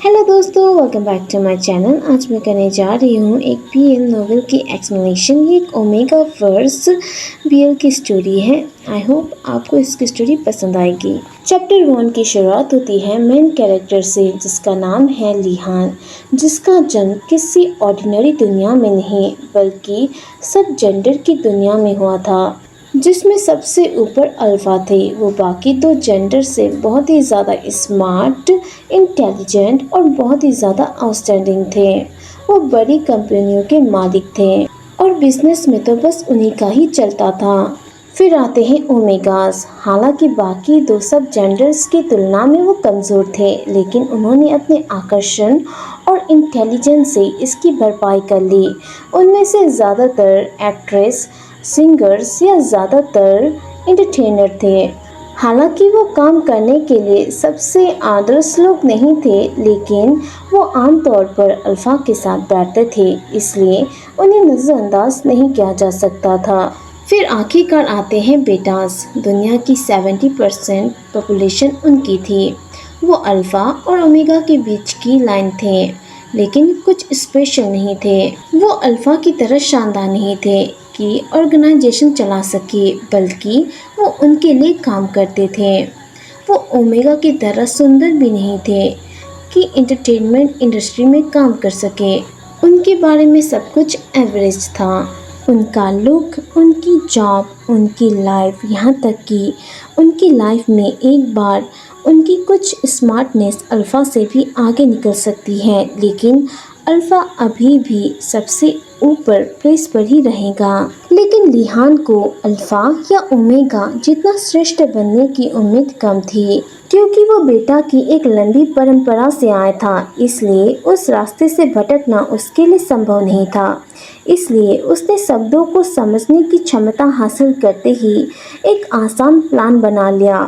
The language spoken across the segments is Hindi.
हेलो दोस्तों, welcome back to my channel. आज मैं करने जा रही हूँ एक बीएल नॉवेल की एक्सप्लेनेशन। ये एक ओमेगा वर्स बीएल की स्टोरी है। आई होप आपको इसकी स्टोरी पसंद आएगी। चैप्टर 1 की शुरुआत होती है मेन कैरेक्टर से, जिसका नाम है लिहान, जिसका जन्म किसी ऑर्डिनरी दुनिया में नहीं बल्कि सब जेंडर की दुनिया में हुआ था, जिसमें सबसे ऊपर अल्फा थे। वो बाकी दो जेंडर से बहुत ही ज़्यादा स्मार्ट, इंटेलिजेंट और बहुत ही ज़्यादा आउटस्टैंडिंग थे। वो बड़ी कंपनियों के मालिक थे और बिजनेस में तो बस उन्हीं का ही चलता था। फिर आते हैं ओमेगास। हालांकि बाकी दो सब जेंडर्स की तुलना में वो कमज़ोर थे, लेकिन उन्होंने अपने आकर्षण और इंटेलिजेंस से इसकी भरपाई कर ली। उनमें से ज़्यादातर एक्ट्रेस, सिंगर्स या ज़्यादातर एंटरटेनर थे। हालांकि वो काम करने के लिए सबसे आदर्श लोग नहीं थे, लेकिन वो आमतौर पर अल्फा के साथ बैठते थे, इसलिए उन्हें नज़रअंदाज नहीं किया जा सकता था। फिर आखिरकार आते हैं बेटास। दुनिया की 70% पॉपुलेशन उनकी थी। वो अल्फा और ओमेगा के बीच की लाइन थे, लेकिन कुछ स्पेशल नहीं थे। वो अल्फा की तरह शानदार नहीं थे कि ऑर्गेनाइजेशन चला सके, बल्कि वो उनके लिए काम करते थे। वो ओमेगा की तरह सुंदर भी नहीं थे कि एंटरटेनमेंट इंडस्ट्री में काम कर सके। उनके बारे में सब कुछ एवरेज था। उनका लुक, उनकी जॉब, उनकी लाइफ, यहाँ तक कि उनकी लाइफ में एक बार उनकी कुछ स्मार्टनेस अल्फ़ा से भी आगे निकल सकती है, लेकिन अल्फ़ा अभी भी सबसे ऊपर प्लेस पर ही रहेगा। लेकिन लिहान को अल्फ़ा या ओमेगा जितना श्रेष्ठ बनने की उम्मीद कम थी, क्योंकि वो बेटा की एक लंबी परंपरा से आया था, इसलिए उस रास्ते से भटकना उसके लिए संभव नहीं था। इसलिए उसने शब्दों को समझने की क्षमता हासिल करते ही एक आसान प्लान बना लिया।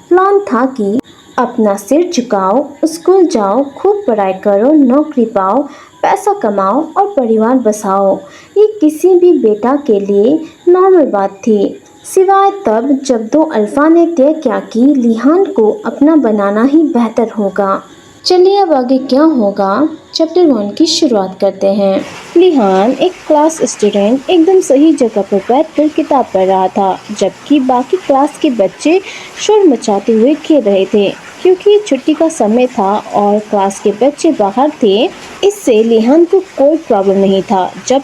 प्लान था कि अपना सिर झुकाओ, स्कूल जाओ, खूब पढ़ाई करो, नौकरी पाओ, पैसा कमाओ और परिवार बसाओ। ये किसी भी बेटा के लिए नॉर्मल बात थी, सिवाय तब जब दो अल्फा ने तय किया कि लिहान को अपना बनाना ही बेहतर होगा। चलिए अब आगे क्या होगा, चैप्टर 1 की शुरुआत करते हैं। लिहान एक क्लास स्टूडेंट एकदम सही जगह पर बैठकर किताब पढ़ रहा था, जबकि बाकी क्लास के बच्चे शोर मचाते हुए खेल रहे थे। क्योंकि छुट्टी का समय था और क्लास के बच्चे बाहर थे, इससे लिहान को कोई प्रॉब्लम नहीं था, जब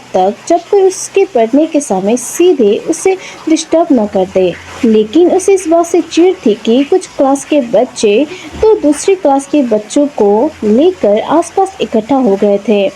कोई उसके पढ़ने के समय सीधे उसे डिस्टर्ब न कर दे। लेकिन उसे इस बात से चिढ़ थी कि कुछ क्लास के बच्चे तो दूसरी क्लास के बच्चों को लेकर आसपास इकट्ठा हो गए थे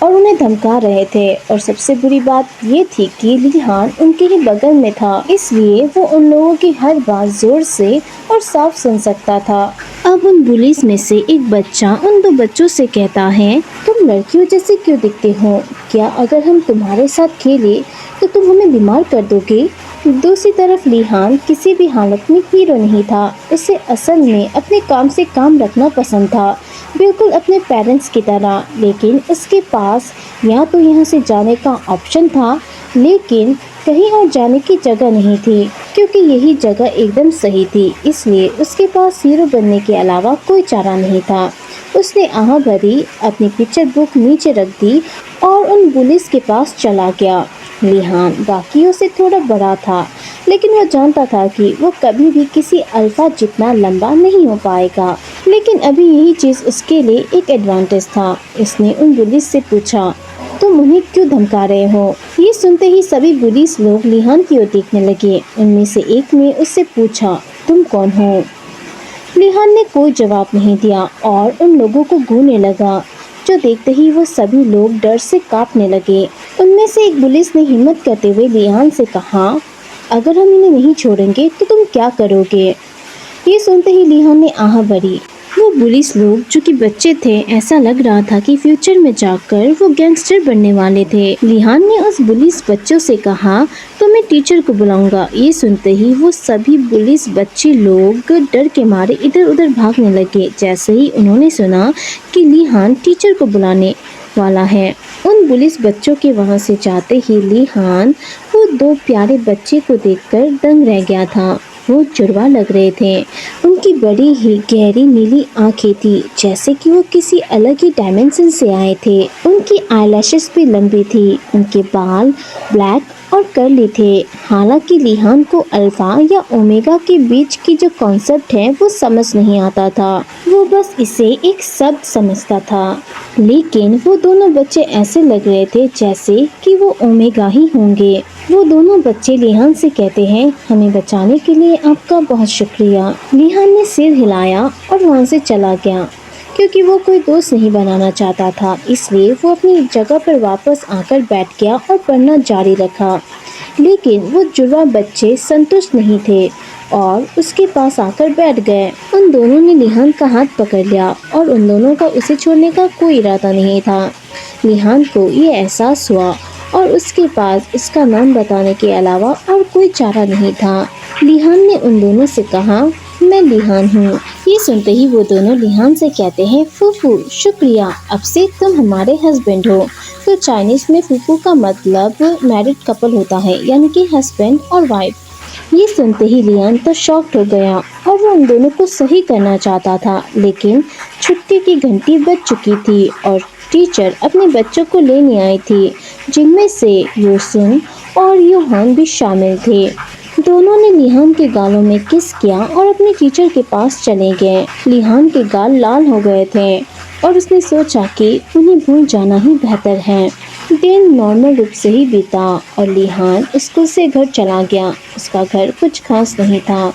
और उन्हें धमका रहे थे। और सबसे बुरी बात ये थी कि लिहान उनके ही बगल में था, इसलिए वो उन लोगों की हर बात जोर से और साफ सुन सकता था। अब उन बुलीज में से एक बच्चा उन दो बच्चों से कहता है, तुम लड़कियों जैसे क्यों दिखते हो? क्या अगर हम तुम्हारे साथ खेले तो तुम हमें बीमार कर दोगे? दूसरी तरफ लिहान किसी भी हालत में हीरो नहीं था। उसे असल में अपने काम से काम रखना पसंद था, बिल्कुल अपने पेरेंट्स की तरह। लेकिन उसके पास या तो यहाँ से जाने का ऑप्शन था, लेकिन कहीं और जाने की जगह नहीं थी, क्योंकि यही जगह एकदम सही थी। इसलिए उसके पास हीरो बनने के अलावा कोई चारा नहीं था। उसने आह भरी, अपनी पिक्चर बुक नीचे रख दी और उन पुलिस के पास चला गया। लिहान बाकियों से थोड़ा बड़ा था, लेकिन वह जानता था कि वो कभी भी किसी अल्फा जितना लंबा नहीं हो पाएगा। लेकिन अभी यही चीज़ उसके लिए एक एडवांटेज था। उसने उन पुलिस से पूछा, तुम उन्हें क्यों धमका रहे हो? ये सुनते ही सभी पुलिस लोग लिहान की ओर देखने लगे। उनमें से एक ने उससे पूछा, तुम कौन हो? लिहान ने कोई जवाब नहीं दिया और उन लोगों को घूरने लगा, जो देखते ही वो सभी लोग डर से कांपने लगे। उनमें से एक पुलिस ने हिम्मत करते हुए लिहान से कहा, अगर हम इन्हें नहीं छोड़ेंगे तो तुम क्या करोगे? ये सुनते ही लिहान ने आह भरी। वो पुलिस लोग जो कि बच्चे थे, ऐसा लग रहा था कि फ्यूचर में जाकर वो गैंगस्टर बनने वाले थे। लिहान ने उस पुलिस बच्चों से कहा, तो मैं टीचर को बुलाऊंगा। ये सुनते ही वो सभी पुलिस बच्चे लोग डर के मारे इधर उधर भागने लगे। जैसे ही उन्होंने सुना कि लिहान टीचर को बुलाने वाला है, उन पुलिस बच्चों के वहां से जाते ही लिहान वो दो प्यारे बच्चे को देखकर दंग रह गया था। वो जुड़वा लग रहे थे। उनकी बड़ी ही गहरी नीली आंखें थी, जैसे कि वो किसी अलग ही डायमेंशन से आए थे। उनकी आईलैशेस भी लंबी थी, उनके बाल ब्लैक और कर्ली थे। हालांकि लिहान को अल्फा या ओमेगा के बीच की जो कॉन्सेप्ट है वो समझ नहीं आता था, वो बस इसे एक शब्द समझता था। लेकिन वो दोनों बच्चे ऐसे लग रहे थे जैसे कि वो ओमेगा ही होंगे। वो दोनों बच्चे लिहान से कहते हैं, हमें बचाने के लिए आपका बहुत शुक्रिया। लिहान ने सिर हिलाया और वहाँ से चला गया। क्योंकि वो कोई दोस्त नहीं बनाना चाहता था, इसलिए वो अपनी जगह पर वापस आकर बैठ गया और पढ़ना जारी रखा। लेकिन वो जुड़वा बच्चे संतुष्ट नहीं थे और उसके पास आकर बैठ गए। उन दोनों ने लिहान का हाथ पकड़ लिया और उन दोनों का उसे छोड़ने का कोई इरादा नहीं था। लिहान को ये एहसास हुआ और उसके पास इसका नाम बताने के अलावा और कोई चारा नहीं था। लिहान ने उन दोनों से कहा, मैं लिहान हूँ। ये सुनते ही वो दोनों लिहान से कहते हैं, फूफू शुक्रिया, अब से तुम हमारे हस्बैंड हो। तो चाइनीज में फूफू का मतलब मैरिड कपल होता है, यानी कि हस्बैंड और वाइफ। ये सुनते ही लिहान तो शॉक्ड हो गया और वो उन दोनों को सही करना चाहता था, लेकिन छुट्टी की घंटी बज चुकी थी और टीचर अपने बच्चों को लेने आई थी, जिनमें से योसन और योहान भी शामिल थे। दोनों ने लिहान के गालों में किस किया और अपने टीचर के पास चले गए। लिहान के गाल लाल हो गए थे और उसने सोचा कि उन्हें भूल जाना ही बेहतर है। दिन नॉर्मल रूप से ही बीता और लिहान स्कूल से घर चला गया। उसका घर कुछ खास नहीं था,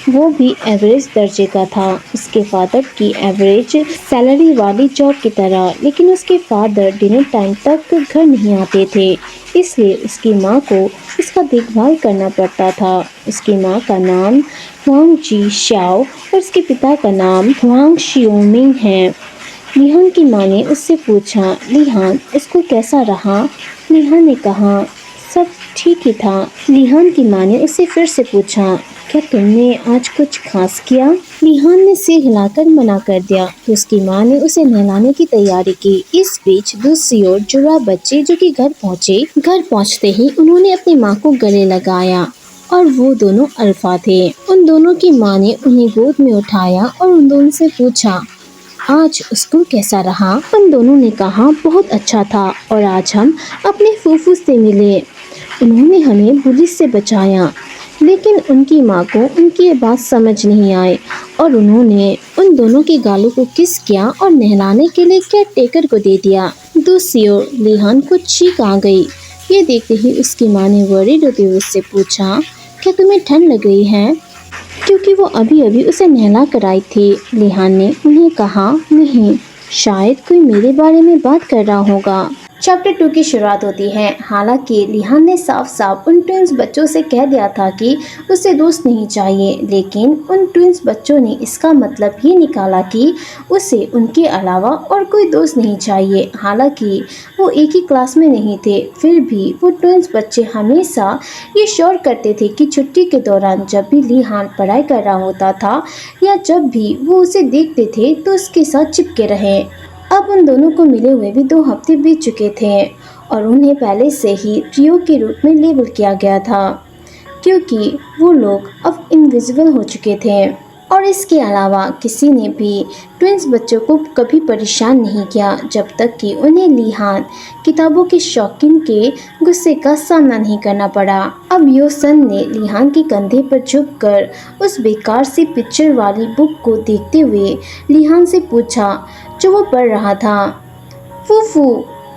वो भी एवरेज दर्जे का था। उसके फादर की एवरेज सैलरी वाली जॉब की तरह, लेकिन उसके फादर डिनर टाइम तक घर नहीं आते थे, इसलिए उसकी माँ को इसका देखभाल करना पड़ता था। उसकी माँ का नाम हुआंग जी श्याओ और उसके पिता का नाम हुआंग शियोमिंग है। लिहान की माँ ने उससे पूछा, लिहान स्कूल कैसा रहा? लिहान ने कहा, सब ठीक ही था। लिहान की माँ ने उससे फिर से पूछा, क्या तुमने आज कुछ खास किया? लिहान ने सिर हिलाकर मना कर दिया तो उसकी माँ ने उसे नहलाने की तैयारी की। इस बीच दूसरी ओर जुड़वा बच्चे जो कि घर पहुँचे, घर पहुँचते ही उन्होंने अपनी माँ को गले लगाया और वो दोनों अल्फा थे। उन दोनों की माँ ने उन्हें गोद में उठाया और उन दोनों से पूछा, आज स्कूल कैसा रहा? उन दोनों ने कहा, बहुत अच्छा था और आज हम अपने फूफू से मिले, उन्होंने हमें पुलिस से बचाया। लेकिन उनकी माँ को उनकी ये बात समझ नहीं आई और उन्होंने उन दोनों के गालों को किस किया और नहलाने के लिए केयर टेकर को दे दिया। दूसरी ओर लिहान को छींक आ गई। ये देखते ही उसकी माँ ने वरीड होते हुए उससे पूछा, क्या तुम्हें ठंड लग रही है? क्योंकि वो अभी अभी उसे नहला कर आई थी। लिहान ने उन्हें कहा, नहीं, शायद कोई मेरे बारे में बात कर रहा होगा। चैप्टर 2 की शुरुआत होती है। हालांकि लिहान ने साफ साफ उन ट्विंस बच्चों से कह दिया था कि उसे दोस्त नहीं चाहिए, लेकिन उन ट्विंस बच्चों ने इसका मतलब ये निकाला कि उसे उनके अलावा और कोई दोस्त नहीं चाहिए। हालांकि वो एक ही क्लास में नहीं थे, फिर भी वो ट्विंस बच्चे हमेशा ये श्योर करते थे कि छुट्टी के दौरान जब भी लिहान पढ़ाई कर रहा होता था या जब भी वो उसे देखते थे तो उसके साथ चिपके रहे। अब उन दोनों को मिले हुए भी 2 हफ्ते बीत चुके थे और उन्हें पहले से ही ट्रियो के रूप में लेबल किया गया था, क्योंकि वो लोग अब इनविजिबल हो चुके थे। और इसके अलावा किसी ने भी ट्विंस बच्चों को कभी परेशान नहीं किया जब तक कि उन्हें लिहान किताबों के शौकीन के गुस्से का सामना नहीं करना पड़ा। अब योसन ने लिहान के कंधे पर झुककर उस बेकार सी पिक्चर वाली बुक को देखते हुए लिहान से पूछा जो वो पढ़ रहा था, फूफू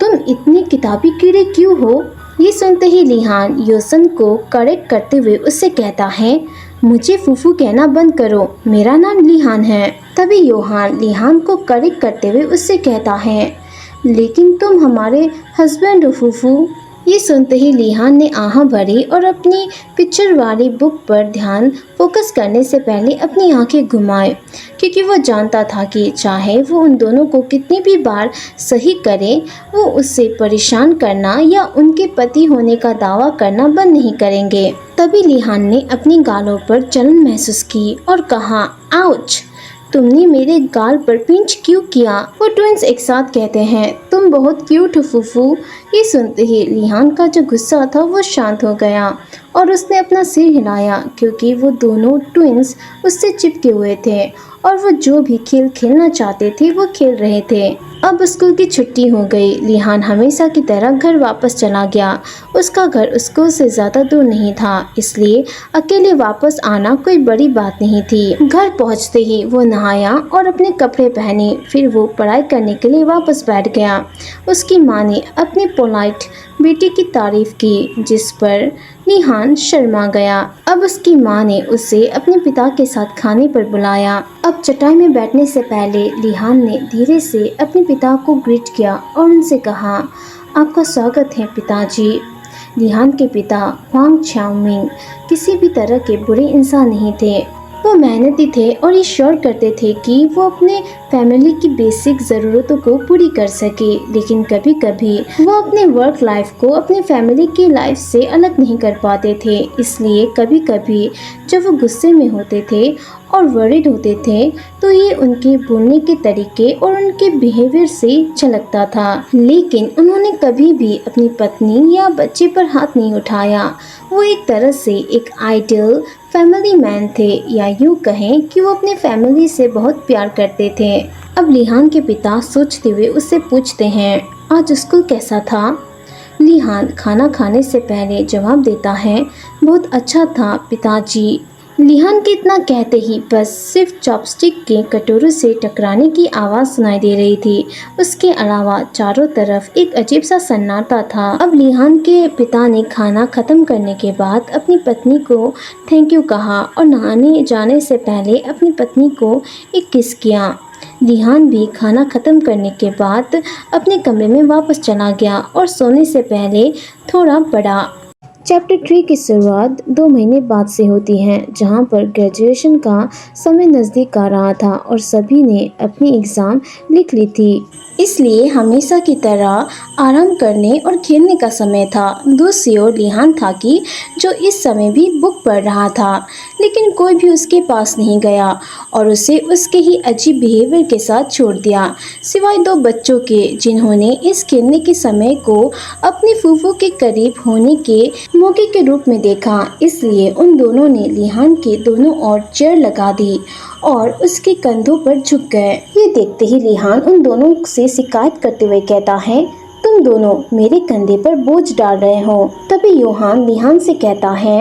तुम इतने किताबी कीड़े क्यों हो? ये सुनते ही लिहान योसन को करेक्ट करते हुए उससे कहता है, मुझे फूफू कहना बंद करो, मेरा नाम लिहान है। तभी योहान लिहान को करेक्ट करते हुए उससे कहता है, लेकिन तुम हमारे हस्बैंड हो फूफू। ये सुनते ही लिहान ने आह भरी और अपनी पिक्चर वाली बुक पर ध्यान फोकस करने से पहले अपनी आंखें घुमाए, क्योंकि वो जानता था कि चाहे वो उन दोनों को कितनी भी बार सही करे, वो उससे परेशान करना या उनके पति होने का दावा करना बंद नहीं करेंगे। तभी लिहान ने अपनी गालों पर जलन महसूस की और कहा, आउच, तुमने मेरे गाल पर पिंच क्यों किया? वो ट्विंस एक साथ कहते हैं, तुम बहुत क्यूट हो फूफू। ये सुनते ही लिहान का जो गुस्सा था वो शांत हो गया और उसने अपना सिर हिलाया, क्योंकि वो दोनों ट्विंस उससे चिपके हुए थे और वो जो भी खेल खेलना चाहते थे वो खेल रहे थे। अब स्कूल की छुट्टी हो गई। लिहान हमेशा की तरह घर वापस चला गया। उसका घर स्कूल से ज़्यादा दूर नहीं था, इसलिए अकेले वापस आना कोई बड़ी बात नहीं थी। घर पहुंचते ही वो नहाया और अपने कपड़े पहने, फिर वो पढ़ाई करने के लिए वापस बैठ गया। उसकी माँ ने अपनी पोलाइट बेटी की तारीफ की, जिस पर लिहान शर्मा गया। अब उसकी माँ ने उसे अपने पिता के साथ खाने पर बुलाया। अब चटाई में बैठने से पहले लिहान ने धीरे से अपने पिता को ग्रीट किया और उनसे कहा, आपका स्वागत है पिताजी। लिहान के पिता हुआंग चाओमिंग किसी भी तरह के बुरे इंसान नहीं थे। वो मेहनती थे और ये श्योर करते थे कि वो अपने फैमिली की बेसिक ज़रूरतों को पूरी कर सके, लेकिन कभी कभी वो अपने वर्क लाइफ को अपने फैमिली की लाइफ से अलग नहीं कर पाते थे। इसलिए कभी कभी जब वो गुस्से में होते थे और वरिड होते थे तो ये उनके बोलने के तरीके और उनके बिहेवियर से झलकता था। लेकिन उन्होंने कभी भी अपनी पत्नी या बच्चे पर हाथ नहीं उठाया। वो एक तरह से एक आइडियल फैमिली मैन थे, या यूँ कहें कि वो अपने फैमिली से बहुत प्यार करते थे। अब लिहान के पिता सोचते हुए उससे पूछते हैं, आज स्कूल कैसा था? लिहान खाना खाने से पहले जवाब देता है, बहुत अच्छा था पिताजी। लिहान के इतना कहते ही बस सिर्फ चॉपस्टिक के कटोरों से टकराने की आवाज़ सुनाई दे रही थी। उसके अलावा चारों तरफ एक अजीब सा सन्नाटा था। अब लिहान के पिता ने खाना खत्म करने के बाद अपनी पत्नी को थैंक यू कहा और नहाने जाने से पहले अपनी पत्नी को एक किस किया। लिहान भी खाना खत्म करने के बाद अपने कमरे में वापस चला गया और सोने से पहले थोड़ा पढ़ा। चैप्टर 3 की शुरुआत 2 महीने बाद से होती है, जहां पर ग्रेजुएशन का समय नज़दीक आ रहा था और सभी ने अपनी एग्ज़ाम लिख ली थी। इसलिए हमेशा की तरह आराम करने और खेलने का समय था। दूसरी ओर लिहान था कि जो इस समय भी बुक पढ़ रहा था, लेकिन कोई भी उसके पास नहीं गया और उसे उसके ही अजीब बिहेवियर के साथ छोड़ दिया, सिवाय 2 बच्चों के, जिन्होंने इस खेलने के समय को अपने फूफू के करीब होने के मौके के रूप में देखा। इसलिए उन दोनों ने लिहान के दोनों ओर चेयर लगा दी और उसके कंधों पर झुक गए। ये देखते ही लिहान उन दोनों से शिकायत करते हुए कहता है, तुम दोनों मेरे कंधे पर बोझ डाल रहे हो। तभी योहान लिहान से कहता है,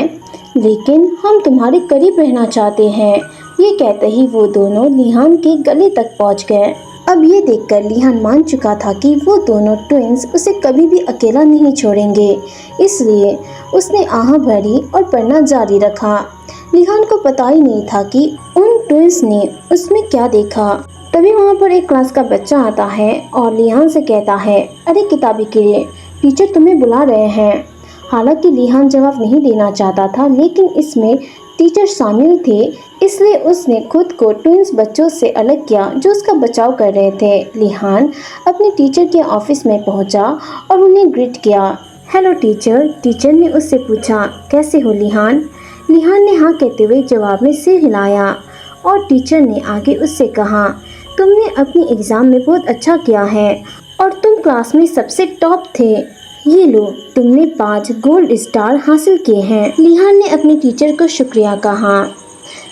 लेकिन हम तुम्हारे करीब रहना चाहते हैं। ये कहते ही वो दोनों लिहान के गले तक पहुंच गए। अब ये देखकर लिहान मान चुका था कि वो दोनों ट्विंस उसे कभी भी अकेला नहीं छोड़ेंगे, इसलिए उसने आह भरी और पढ़ना जारी रखा। लिहान को पता ही नहीं था कि उन ट्विंस ने उसमें क्या देखा। तभी वहाँ पर एक क्लास का बच्चा आता है और लिहान से कहता है, अरे किताबी कीड़े, टीचर तुम्हें बुला रहे हैं। हालांकि लिहान जवाब नहीं देना चाहता था, लेकिन इसमें टीचर शामिल थे, इसलिए उसने खुद को ट्विंस बच्चों से अलग किया जो उसका बचाव कर रहे थे। लिहान अपने टीचर के ऑफिस में पहुंचा और उन्हें ग्रीट किया। Hello teacher. टीचर ने उससे पूछा, कैसे हो लिहान? लिहान ने हाँ कहते हुए जवाब में सिर हिलाया और टीचर ने आगे उससे कहा, तुमने अपनी एग्ज़ाम में बहुत अच्छा किया है और तुम क्लास में सबसे टॉप थे। ये लो, तुमने 5 गोल्ड स्टार हासिल किए हैं। लिहान ने अपने टीचर को शुक्रिया कहा।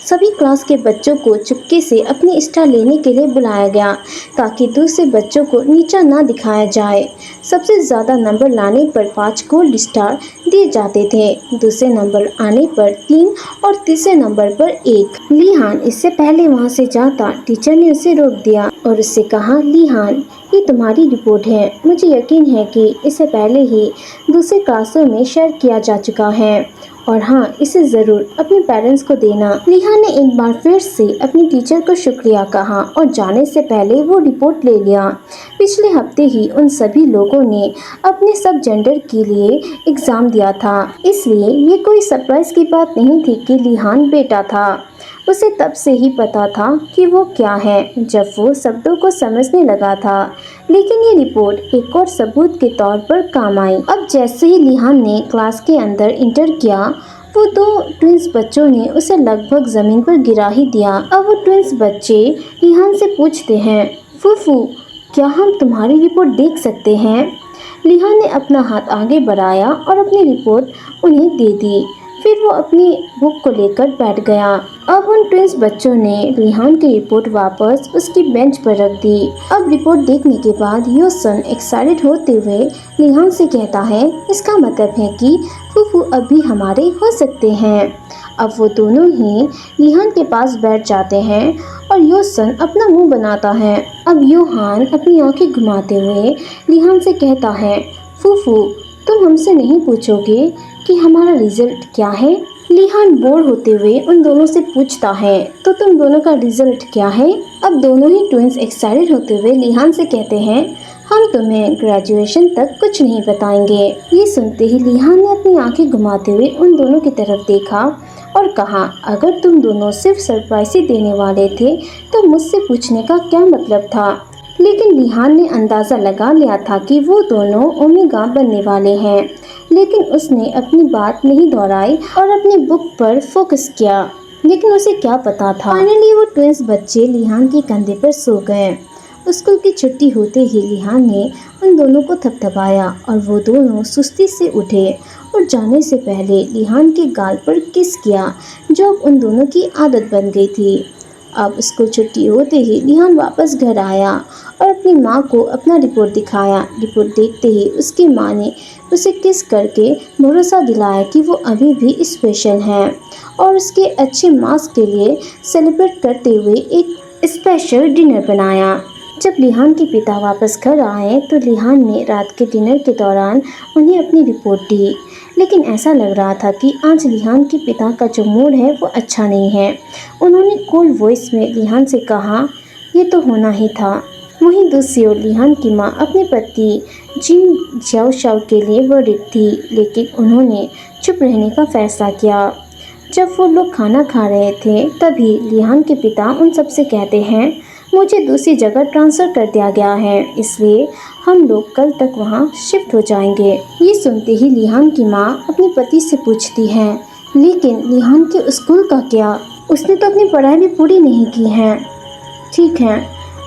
सभी क्लास के बच्चों को चुपके से अपनी स्टार लेने के लिए बुलाया गया, ताकि दूसरे बच्चों को नीचा ना दिखाया जाए। सबसे ज़्यादा नंबर लाने पर 5 गोल्ड स्टार दिए जाते थे, दूसरे नंबर आने पर 3 और तीसरे नंबर पर 1। लिहान इससे पहले वहां से जाता, टीचर ने उसे रोक दिया और उससे कहा, लिहान ये तुम्हारी रिपोर्ट है। मुझे यकीन है कि इसे पहले ही दूसरे क्लासों में शेयर किया जा चुका है, और हाँ, इसे ज़रूर अपने पेरेंट्स को देना। लिहान ने एक बार फिर से अपनी टीचर को शुक्रिया कहा और जाने से पहले वो रिपोर्ट ले लिया। पिछले हफ्ते ही उन सभी लोगों ने अपने सब जेंडर के लिए एग्ज़ाम दिया था, इसलिए ये कोई सरप्राइज की बात नहीं थी कि लिहान बेटा था। उसे तब से ही पता था कि वो क्या है, जब वो शब्दों को समझने लगा था। लेकिन ये रिपोर्ट एक और सबूत के तौर पर काम आई। अब जैसे ही लिहान ने क्लास के अंदर इंटर किया, वो दो ट्विंस बच्चों ने उसे लगभग जमीन पर गिरा ही दिया। अब वो ट्विंस बच्चे लिहान से पूछते हैं, फूफू क्या हम तुम्हारी रिपोर्ट देख सकते हैं? लिहान ने अपना हाथ आगे बढ़ाया और अपनी रिपोर्ट उन्हें दे दी। फिर वो अपनी बुक को लेकर बैठ गया। अब उन ट्विंस बच्चों ने लिहान की रिपोर्ट वापस उसकी बेंच पर रख दी। अब रिपोर्ट देखने के बाद योसन एक्साइटेड होते हुए लिहान से कहता है, इसका मतलब है कि फूफू अब भी हमारे हो सकते हैं। अब वो दोनों ही लिहान के पास बैठ जाते हैं और योसन अपना मुंह बनाता है। अब योहान अपनी आंखें घुमाते हुए लिहान से कहता है, फूफू तुम हमसे नहीं पूछोगे कि हमारा रिजल्ट क्या है? लिहान बोर होते हुए उन दोनों से पूछता है, तो तुम दोनों का रिजल्ट क्या है? अब दोनों ही ट्विंस एक्साइटेड होते हुए लिहान से कहते हैं, हम तुम्हें ग्रेजुएशन तक कुछ नहीं बताएंगे। ये सुनते ही लिहान ने अपनी आंखें घुमाते हुए उन दोनों की तरफ देखा और कहा, अगर तुम दोनों सिर्फ सरप्राइज ही देने वाले थे तो मुझसे पूछने का क्या मतलब था? लेकिन लिहान ने अंदाज़ा लगा लिया था कि वो दोनों ओमेगा बनने वाले हैं, लेकिन उसने अपनी बात नहीं दोहराई और अपनी बुक पर फोकस किया। लेकिन उसे क्या पता था। फाइनली वो ट्विंस बच्चे लिहान के कंधे पर सो गए। स्कूल की छुट्टी होते ही लिहान ने उन दोनों को थपथपाया और वो दोनों सुस्ती से उठे और जाने से पहले लिहान के गाल पर किस किया, जो अब उन दोनों की आदत बन गई थी। अब स्कूल छुट्टी होते ही लिहान वापस घर आया और अपनी माँ को अपना रिपोर्ट दिखाया। रिपोर्ट देखते ही उसकी माँ ने उसे किस करके भरोसा दिलाया कि वो अभी भी स्पेशल हैं और उसके अच्छे मार्क्स के लिए सेलिब्रेट करते हुए एक स्पेशल डिनर बनाया। जब लिहान के पिता वापस घर आए तो लिहान ने रात के डिनर के दौरान उन्हें अपनी रिपोर्ट दी, लेकिन ऐसा लग रहा था कि आज लिहान के पिता का जो मूड है वो अच्छा नहीं है। उन्होंने कोल्ड वॉइस में लिहान से कहा, ये तो होना ही था। वहीं दूसरी ओर लिहान की माँ अपने पति जिन ज़ाओशाओ के लिए वर्रिड थी, लेकिन उन्होंने चुप रहने का फैसला किया। जब वो लोग खाना खा रहे थे तभी लिहान के पिता उन सबसे कहते हैं, मुझे दूसरी जगह ट्रांसफ़र कर दिया गया है, इसलिए हम लोग कल तक वहाँ शिफ्ट हो जाएंगे। ये सुनते ही लिहान की माँ अपने पति से पूछती है, लेकिन लिहान के स्कूल का क्या? उसने तो अपनी पढ़ाई भी पूरी नहीं की है। ठीक है,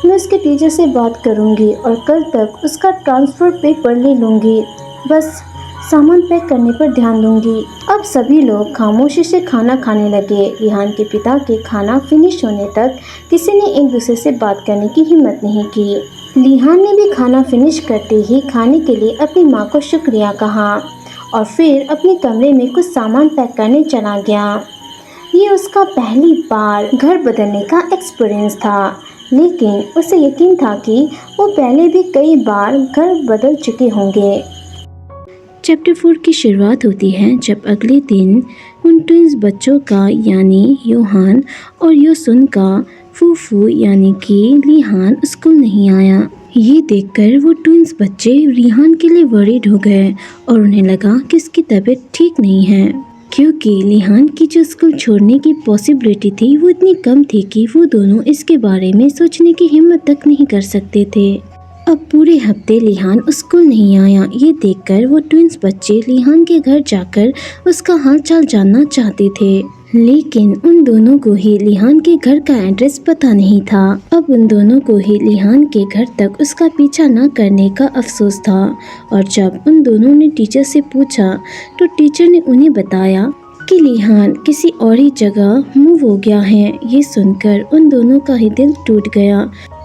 मैं उसके टीचर से बात करूँगी और कल तक उसका ट्रांसफ़र पेपर ले लूँगी। बस सामान पैक करने पर ध्यान दूंगी। अब सभी लोग खामोशी से खाना खाने लगे। लिहान के पिता के खाना फिनिश होने तक किसी ने एक दूसरे से बात करने की हिम्मत नहीं की। लिहान ने भी खाना फिनिश करते ही खाने के लिए अपनी माँ को शुक्रिया कहा और फिर अपने कमरे में कुछ सामान पैक करने चला गया। ये उसका पहली बार घर बदलने का एक्सपीरियंस था, लेकिन उसे यकीन था कि वो पहले भी कई बार घर बदल चुके होंगे। चैप्टर 4 की शुरुआत होती है जब अगले दिन उन ट्विंस बच्चों का यानी योहान और योसुन का फूफू यानी कि लिहान स्कूल नहीं आया। ये देखकर वो ट्विंस बच्चे लिहान के लिए वरीड हो गए और उन्हें लगा कि उसकी तबीयत ठीक नहीं है, क्योंकि लिहान की जो स्कूल छोड़ने की पॉसिबिलिटी थी वो इतनी कम थी कि वो दोनों इसके बारे में सोचने की हिम्मत तक नहीं कर सकते थे। अब पूरे हफ्ते लिहान स्कूल नहीं आया। ये देखकर वो ट्विंस बच्चे लिहान के घर जाकर उसका हाल चाल जानना चाहते थे, लेकिन उन दोनों को ही लिहान के घर का एड्रेस पता नहीं था। अब उन दोनों को ही लिहान के घर तक उसका पीछा न करने का अफसोस था और जब उन दोनों ने टीचर से पूछा तो टीचर ने उन्हें बताया कि लिहान किसी और ही जगह मूव हो गया है। ये सुनकर उन दोनों का ही दिल टूट गया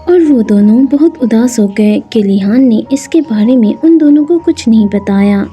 और वो दोनों बहुत उदास हो गए कि लिहान ने इसके बारे में उन दोनों को कुछ नहीं बताया।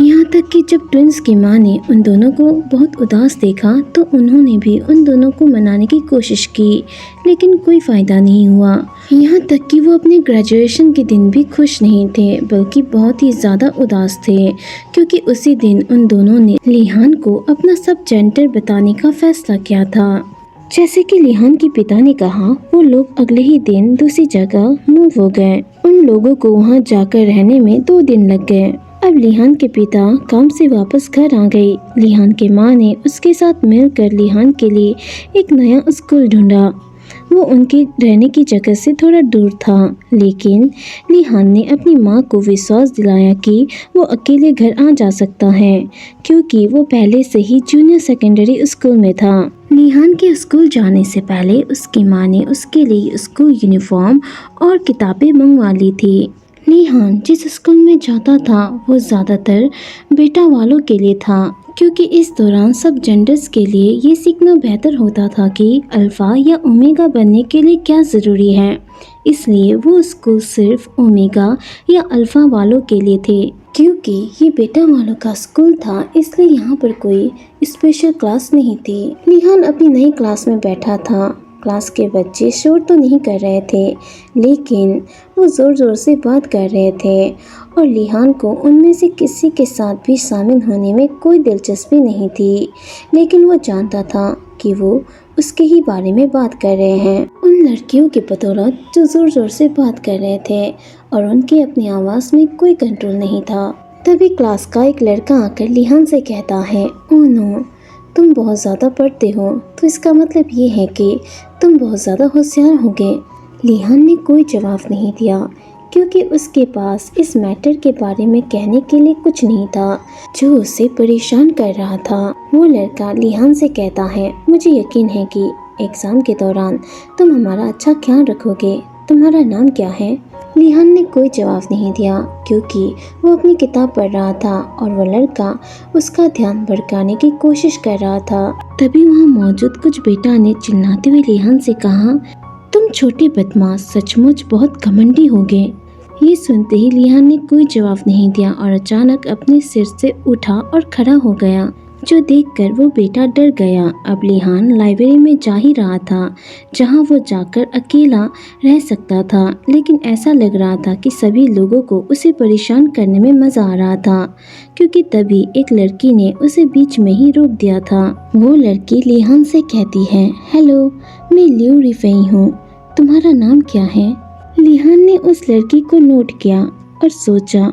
यहाँ तक कि जब ट्विंस की माँ ने उन दोनों को बहुत उदास देखा तो उन्होंने भी उन दोनों को मनाने की कोशिश की, लेकिन कोई फ़ायदा नहीं हुआ। यहाँ तक कि वो अपने ग्रेजुएशन के दिन भी खुश नहीं थे, बल्कि बहुत ही ज़्यादा उदास थे, क्योंकि उसी दिन उन दोनों ने लिहान को अपना सब जेंडर बताने का फैसला किया था। जैसे कि लिहान के पिता ने कहा, वो लोग अगले ही दिन दूसरी जगह मूव हो गए। उन लोगों को वहाँ जाकर रहने में 2 दिन लग गए। अब लिहान के पिता काम से वापस घर आ गई। लिहान के माँ ने उसके साथ मिलकर लिहान के लिए एक नया स्कूल ढूंढा। वो उनके रहने की जगह से थोड़ा दूर था, लेकिन लिहान ने अपनी माँ को विश्वास दिलाया कि वो अकेले घर आ जा सकता है, क्योंकि वो पहले से ही जूनियर सेकेंडरी स्कूल में था। लिहान के स्कूल जाने से पहले उसकी माँ ने उसके लिए स्कूल यूनिफॉर्म और किताबें मंगवा ली थी। लिहान जिस स्कूल में जाता था वो ज़्यादातर बेटा वालों के लिए था, क्योंकि इस दौरान सब जेंडर्स के लिए ये सीखना बेहतर होता था कि अल्फ़ा या ओमेगा बनने के लिए क्या ज़रूरी है। इसलिए वो स्कूल सिर्फ ओमेगा या अल्फ़ा वालों के लिए थे। क्योंकि ये बेटा वालों का स्कूल था, इसलिए यहाँ पर कोई स्पेशल क्लास नहीं थी। लिहान अपनी नई क्लास में बैठा था। क्लास के बच्चे शोर तो नहीं कर रहे थे, लेकिन वो ज़ोर ज़ोर से बात कर रहे थे और लिहान को उनमें से किसी के साथ भी शामिल होने में कोई दिलचस्पी नहीं थी। लेकिन वो जानता था कि वो उसके ही बारे में बात कर रहे हैं, उन लड़कियों की बदौलत जो ज़ोर ज़ोर से बात कर रहे थे और उनकी अपनी आवाज़ में कोई कंट्रोल नहीं था। तभी क्लास का एक लड़का आकर लिहान से कहता है, ओह नो, तुम बहुत ज़्यादा पढ़ते हो, तो इसका मतलब ये है कि तुम बहुत ज़्यादा होशियार होगे। लिहान ने कोई जवाब नहीं दिया, क्योंकि उसके पास इस मैटर के बारे में कहने के लिए कुछ नहीं था जो उसे परेशान कर रहा था। वो लड़का लिहान से कहता है, मुझे यकीन है कि एग्ज़ाम के दौरान तुम हमारा अच्छा ख्याल रखोगे। तुम्हारा नाम क्या है? लिहान ने कोई जवाब नहीं दिया, क्योंकि वो अपनी किताब पढ़ रहा था और वो लड़का उसका ध्यान भटकाने की कोशिश कर रहा था। तभी वहाँ मौजूद कुछ बेटा ने चिल्लाते हुए लिहान से कहा, तुम छोटे बदमाश सचमुच बहुत घमंडी होगे। ये सुनते ही लिहान ने कोई जवाब नहीं दिया और अचानक अपने सिर से उठा और खड़ा हो गया, जो देखकर वो बेटा डर गया। अब लिहान लाइब्रेरी में जा ही रहा था, जहां वो जाकर अकेला रह सकता था, लेकिन ऐसा लग रहा था कि सभी लोगों को उसे परेशान करने में मज़ा आ रहा था, क्योंकि तभी एक लड़की ने उसे बीच में ही रोक दिया था। वो लड़की लिहान से कहती है, हेलो, मैं लियू रिफेई हूँ, तुम्हारा नाम क्या है? लिहान ने उस लड़की को नोट किया और सोचा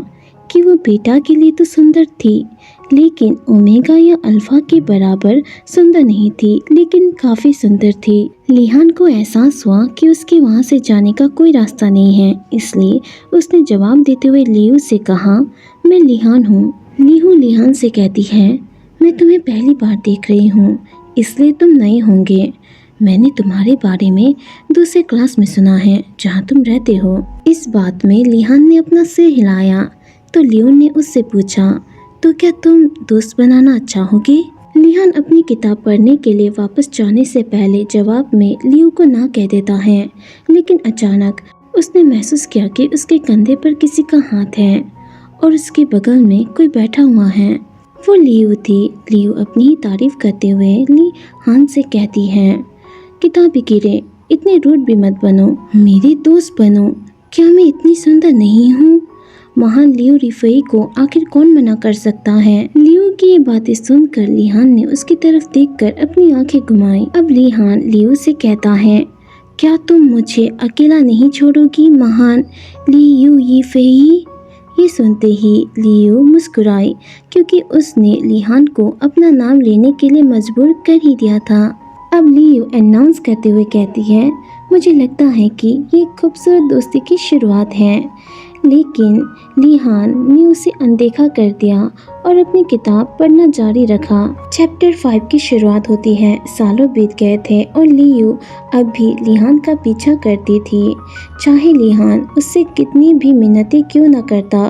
कि वो बेटा के लिए तो सुंदर थी, लेकिन ओमेगा या अल्फा के बराबर सुंदर नहीं थी, लेकिन काफी सुंदर थी। लिहान को एहसास हुआ कि उसके वहां से जाने का कोई रास्ता नहीं है, इसलिए उसने जवाब देते हुए लियू से कहा, मैं लिहान हूँ। लियू लिहान से कहती है, मैं तुम्हें पहली बार देख रही हूँ, इसलिए तुम नए होंगे। मैंने तुम्हारे बारे में दूसरे क्लास में सुना है जहाँ तुम रहते हो। इस बात में लिहान ने अपना सिर हिलाया तो लियू ने उससे पूछा, तो क्या तुम दोस्त बनाना चाहोगे? लिहान अपनी किताब पढ़ने के लिए वापस जाने से पहले जवाब में लियू को ना कह देता है, लेकिन अचानक उसने महसूस किया कि उसके कंधे पर किसी का हाथ है और उसके बगल में कोई बैठा हुआ है। वो लियू थी। लियू अपनी ही तारीफ करते हुए लिहान से कहती है, किताबी गिरे, इतने रूड भी मत बनो, मेरी दोस्त बनो। क्या मैं इतनी सुंदर नहीं हूँ? महान लियू रिफेई को आखिर कौन मना कर सकता है? लियू की ये बातें सुनकर लिहान ने उसकी तरफ देखकर अपनी आंखें घुमाई। अब लिहान लियू से कहता है, क्या तुम मुझे अकेला नहीं छोड़ोगी महान लियू रिफेई? ये सुनते ही लियू मुस्कुराई, क्योंकि उसने लिहान को अपना नाम लेने के लिए मजबूर कर ही दिया था। अब लियू अनाउंस करते हुए कहती है, मुझे लगता है कि ये खूबसूरत दोस्ती की शुरुआत है। लेकिन लिहान ने उसे अनदेखा कर दिया और अपनी किताब पढ़ना जारी रखा। चैप्टर 5 की शुरुआत होती है। सालों बीत गए थे और लियू अब भी लिहान का पीछा करती थी, चाहे लिहान उससे कितनी भी मिन्नतें क्यों न करता।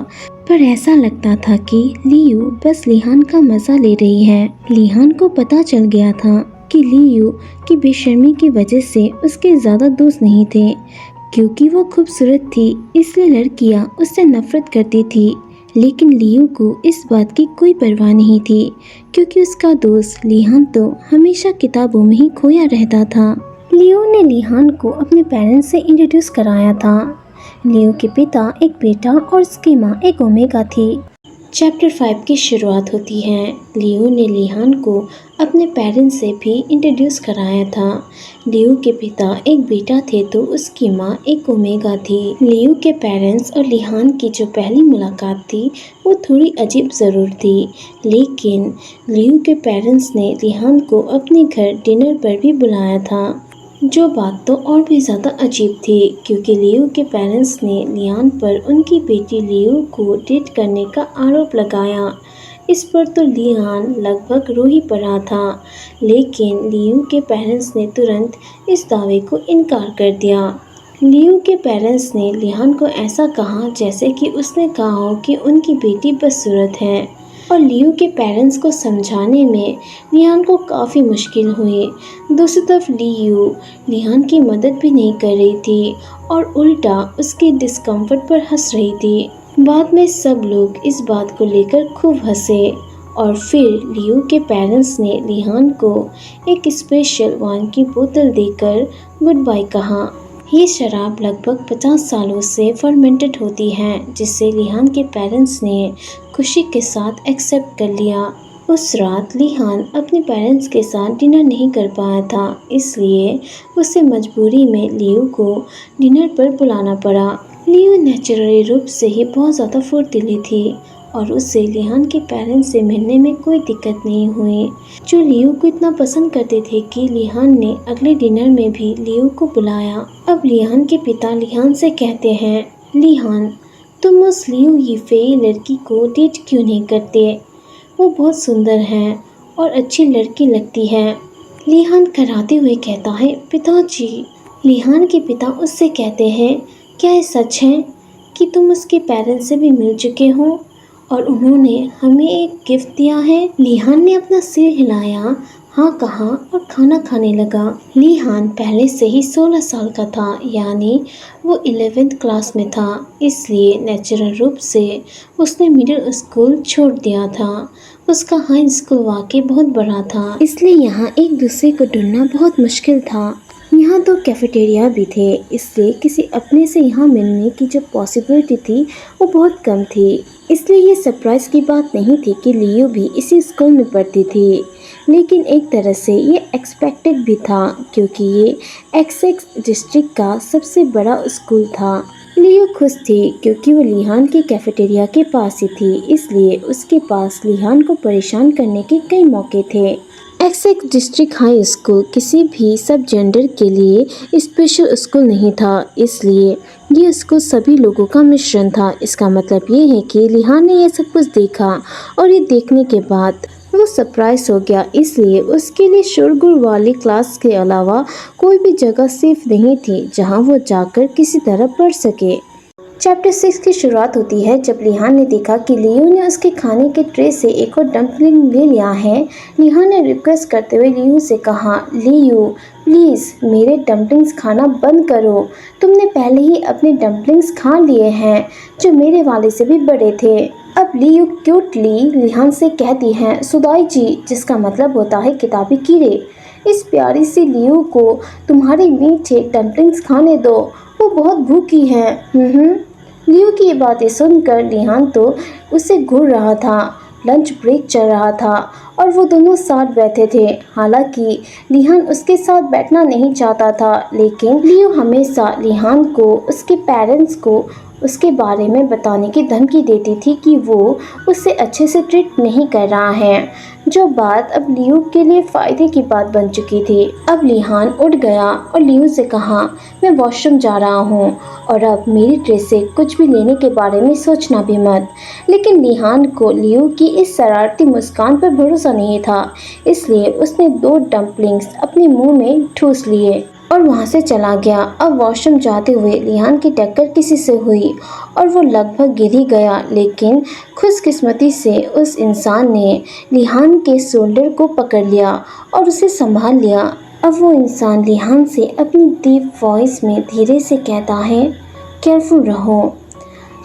पर ऐसा लगता था कि लियू बस लिहान का मजा ले रही है। लिहान को पता चल गया था कि लियू की बेशर्मी की वजह से उसके ज़्यादा दोस्त नहीं थे, क्योंकि वो खूबसूरत थी, इसलिए लड़कियां उससे नफरत करती थी। लेकिन लियू को इस बात की कोई परवाह नहीं थी, क्योंकि उसका दोस्त लिहान तो हमेशा किताबों में ही खोया रहता था। लियू ने लिहान को अपने पेरेंट्स से इंट्रोड्यूस कराया था। लियू के पिता एक बेटा और उसकी माँ एक ओमेगा थी। चैप्टर 5 की शुरुआत होती है। लियू ने लिहान को अपने पेरेंट्स से भी इंट्रोड्यूस कराया था। लियू के पिता एक बेटा थे तो उसकी माँ एक ओमेगा थी। लियू के पेरेंट्स और लिहान की जो पहली मुलाकात थी वो थोड़ी अजीब ज़रूर थी, लेकिन लियू के पेरेंट्स ने लिहान को अपने घर डिनर पर भी बुलाया था। जो बात तो और भी ज़्यादा अजीब थी क्योंकि लियो के पेरेंट्स ने लियान पर उनकी बेटी लियो को डेट करने का आरोप लगाया। इस पर तो लियान लगभग रो ही पड़ा था, लेकिन लियो के पेरेंट्स ने तुरंत इस दावे को इनकार कर दिया। लियो के पेरेंट्स ने लियान को ऐसा कहा जैसे कि उसने कहा हो कि उनकी बेटी बदसूरत है, और लियो के पेरेंट्स को समझाने में लियान को काफ़ी मुश्किल हुई। दूसरी तरफ लियो लियान की मदद भी नहीं कर रही थी और उल्टा उसके डिस्कम्फर्ट पर हंस रही थी। बाद में सब लोग इस बात को लेकर खूब हंसे और फिर लियो के पेरेंट्स ने लियान को एक स्पेशल वाइन की बोतल देकर गुड बाय कहा। ये शराब लगभग 50 सालों से फर्मेंटेड होती है, जिसे लियान के पेरेंट्स ने खुशी के साथ एक्सेप्ट कर लिया। उस रात लियान अपने पेरेंट्स के साथ डिनर नहीं कर पाया था, इसलिए उसे मजबूरी में लियो को डिनर पर बुलाना पड़ा। लियो नेचुरली रूप से ही बहुत ज़्यादा फुर्तीली थी और उसे लियान के पेरेंट्स से मिलने में कोई दिक्कत नहीं हुई, जो लियो को इतना पसंद करते थे कि लियान ने अगले डिनर में भी लियो को बुलाया। अब लियान के पिता लियान से कहते हैं, लियान तुम उस लियो यीफेई लड़की को डेट क्यों नहीं करते? वो बहुत सुंदर है और अच्छी लड़की लगती है। लियान कराते हुए कहता है, पिताजी। लियान के पिता उससे कहते हैं, क्या ये सच है कि तुम उसके पेरेंट्स से भी मिल चुके हो और उन्होंने हमें एक गिफ्ट दिया है? लियान ने अपना सिर हिलाया, हाँ कहा और खाना खाने लगा। लियान पहले से ही 16 साल का था, यानी वो 11th क्लास में था, इसलिए नेचुरल रूप से उसने मिडिल स्कूल छोड़ दिया था। उसका हाई स्कूल वाकई बहुत बड़ा था, इसलिए यहाँ एक दूसरे को ढूंढना बहुत मुश्किल था। यहाँ तो कैफेटेरिया भी थे, इसलिए किसी अपने से यहाँ मिलने की जो पॉसिबिलिटी थी वो बहुत कम थी। इसलिए ये सरप्राइज़ की बात नहीं थी कि लियो भी इसी स्कूल में पढ़ती थी, लेकिन एक तरह से ये एक्सपेक्टेड भी था क्योंकि ये एक्सेक्स डिस्ट्रिक्ट का सबसे बड़ा स्कूल था। लियो खुश थी क्योंकि वो लियान की कैफेटेरिया के पास ही थी, इसलिए उसके पास लियान को परेशान करने के कई मौके थे। एक्सेक्स डिस्ट्रिक्ट हाई स्कूल किसी भी सब जेंडर के लिए स्पेशल स्कूल नहीं था, इसलिए ये स्कूल सभी लोगों का मिश्रण था। इसका मतलब ये है कि लियान ने ये सब कुछ देखा और ये देखने के बाद वो सरप्राइज हो गया, इसलिए उसके लिए शोरगुल वाली क्लास के अलावा कोई भी जगह सेफ नहीं थी जहां वो जाकर किसी तरह पढ़ सके। चैप्टर 6 की शुरुआत होती है जब लियान ने देखा कि लियो ने उसके खाने के ट्रे से एक और डम्पलिंग ले लिया है। लियान ने रिक्वेस्ट करते हुए लियो से कहा, लियो प्लीज़ मेरे डम्पलिंग्स खाना बंद करो, तुमने पहले ही अपने डम्पलिंग्स खा लिए हैं जो मेरे वाले से भी बड़े थे। अब लियो क्यूटली लियान से कहती हैं, सुदाई जी, जिसका मतलब होता है किताबी कीड़े, इस प्यारी सी लियो को तुम्हारे मीठे डम्पलिंग्स खाने दो, वो बहुत भूखी है। लियो की ये बातें सुनकर लियान तो उसे घूर रहा था। लंच ब्रेक चल रहा था और वो दोनों साथ बैठे थे। हालांकि लियान उसके साथ बैठना नहीं चाहता था, लेकिन लियो हमेशा लियान को उसके पेरेंट्स को उसके बारे में बताने की धमकी देती थी कि वो उसे अच्छे से ट्रीट नहीं कर रहा है, जो बात अब लियो के लिए फ़ायदे की बात बन चुकी थी। अब लियान उठ गया और लियो से कहा, मैं वॉशरूम जा रहा हूँ और अब मेरी ट्रे से कुछ भी लेने के बारे में सोचना भी मत। लेकिन लियान को लियो की इस शरारती मुस्कान पर भरोसा नहीं था, इसलिए उसने 2 डम्पलिंग्स अपने मुंह में ठूस लिए और वहाँ से चला गया। अब वॉशरूम जाते हुए लियान की टक्कर किसी से हुई और वो लगभग गिर ही गया, लेकिन खुशकिस्मती से उस इंसान ने लियान के शोल्डर को पकड़ लिया और उसे संभाल लिया। अब वो इंसान लियान से अपनी डीप वॉइस में धीरे से कहता है, केयरफुल रहो।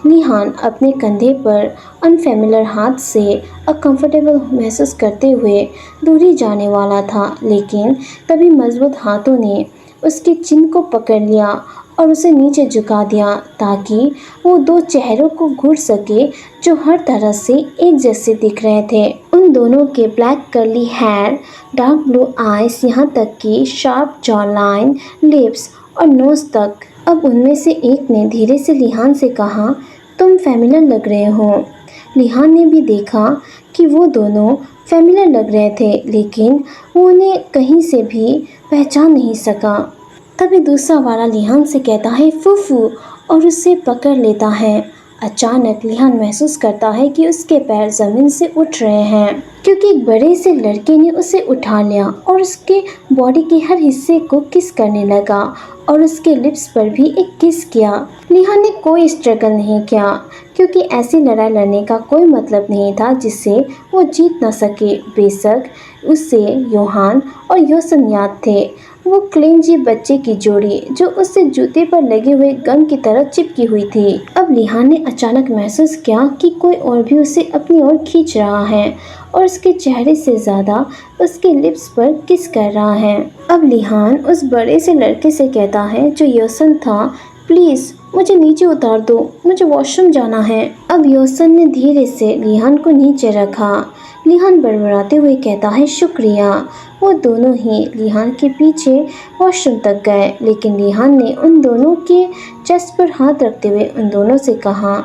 लियान अपने कंधे पर अनफेमिलियर हाथ से अनकंफर्टेबल महसूस करते हुए दूरी जाने वाला था, लेकिन तभी मजबूत हाथों ने उसके चिन को पकड़ लिया और उसे नीचे झुका दिया ताकि वो 2 चेहरों को घूर सके जो हर तरह से एक जैसे दिख रहे थे। उन दोनों के black curly hair, dark blue eyes, यहाँ तक कि शार्प जॉ लाइन, लिप्स और नोज तक। अब उनमें से एक ने धीरे से लियान से कहा, तुम फेमिलियर लग रहे हो। लियान ने भी देखा कि वो दोनों फेमिलियर लग रहे थे, लेकिन वो उन्हें कहीं से भी पहचान नहीं सका। तभी दूसरा वाला लिहान से कहता है फूफू और उसे पकड़ लेता है। अचानक लिहान महसूस करता है कि उसके पैर जमीन से उठ रहे हैं क्योंकि एक बड़े से लड़के ने उसे उठा लिया और उसके बॉडी के हर हिस्से को किस करने लगा और उसके लिप्स पर भी एक किस किया। लिहान ने कोई स्ट्रगल नहीं किया क्योंकि ऐसी लड़ाई लड़ने का कोई मतलब नहीं था जिससे वो जीत न सके। बेशक उससे योहान और योसन याद थे, वो क्लिंजी बच्चे की जोड़ी जो उससे जूते पर लगे हुए गम की तरह चिपकी हुई थी। अब लिहान ने अचानक महसूस किया कि कोई और भी उसे अपनी ओर खींच रहा है और उसके चेहरे से ज़्यादा उसके लिप्स पर किस कर रहा है। अब लिहान उस बड़े से लड़के से कहता है जो योसन था, प्लीज़ मुझे नीचे उतार दो, मुझे वॉशरूम जाना है। अब योसन ने धीरे से लिहान को नीचे रखा। लिहान बड़बड़ाते हुए कहता है शुक्रिया। वो दोनों ही लिहान के पीछे वॉशरूम तक गए, लेकिन लिहान ने उन दोनों के चेस्ट पर हाथ रखते हुए उन दोनों से कहा,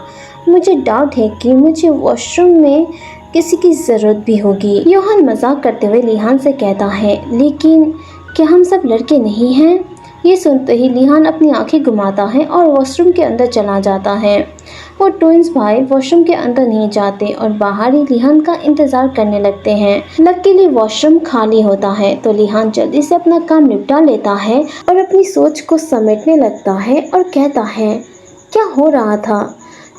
मुझे डाउट है कि मुझे वॉशरूम में किसी की ज़रूरत भी होगी। योहान मजाक करते हुए लिहान से कहता है, लेकिन क्या हम सब लड़के नहीं हैं? ये सुनते ही लिहान अपनी आंखें घुमाता है और वॉशरूम के अंदर चला जाता है। वो ट्विंस भाई वॉशरूम के अंदर नहीं जाते और बाहर ही लिहान का इंतजार करने लगते हैं। लकीली वॉशरूम खाली होता है तो लिहान जल्दी से अपना काम निपटा लेता है और अपनी सोच को समेटने लगता है और कहता है, क्या हो रहा था?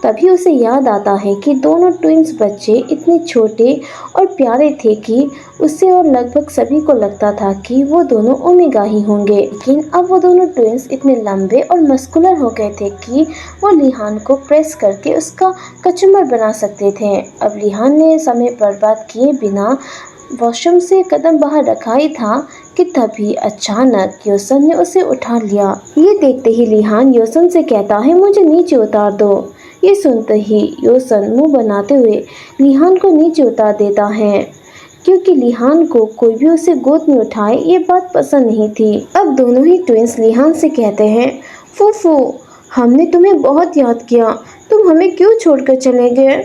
तभी उसे याद आता है कि दोनों ट्विंस बच्चे इतने छोटे और प्यारे थे कि उससे और लगभग सभी को लगता था कि वो दोनों ओमेगा ही होंगे। लेकिन अब वो दोनों ट्विंस इतने लंबे और मस्कुलर हो गए थे कि वो लिहान को प्रेस करके उसका कचूमर बना सकते थे। अब लिहान ने समय बर्बाद किए बिना वॉशरूम से कदम बाहर रखा ही था कि तभी अचानक योसन ने उसे उठा लिया। ये देखते ही लिहान योसन से कहता है, मुझे नीचे उतार दो। ये सुनते ही योसन मुंह बनाते हुए लिहान को नीचे उतार देता है क्योंकि लिहान को कोई भी उसे गोद में उठाए ये बात पसंद नहीं थी। अब दोनों ही ट्विंस लिहान से कहते हैं, फूफू हमने तुम्हें बहुत याद किया, तुम हमें क्यों छोड़कर चले गए?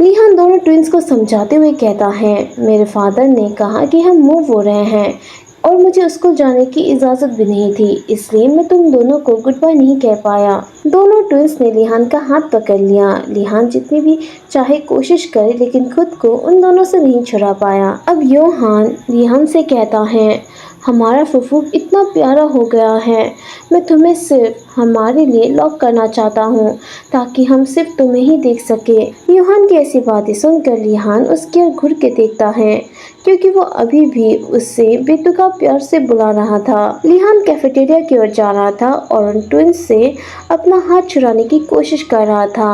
लिहान दोनों ट्विंस को समझाते हुए कहता है, मेरे फादर ने कहा कि हम मूव हो रहे हैं और मुझे स्कूल जाने की इजाज़त भी नहीं थी, इसलिए मैं तुम दोनों को गुड बाय नहीं कह पाया। दोनों ट्विंस ने लिहान का हाथ पकड़ लिया। लिहान जितनी भी चाहे कोशिश करे लेकिन खुद को उन दोनों से नहीं छुड़ा पाया। अब योहान लिहान से कहता है, हमारा फूफू इतना प्यारा हो गया है, मैं तुम्हें सिर्फ हमारे लिए लॉक करना चाहता हूँ ताकि हम सिर्फ तुम्हें ही देख सके। योहान की ऐसी बातें सुनकर लिहान उसकी ओर घूर के देखता है क्योंकि वो अभी भी उससे बेतुका प्यार से बुला रहा था। लिहान कैफेटेरिया की ओर जा रहा था और उन ट्विंस से अपना हाथ छुड़ाने की कोशिश कर रहा था।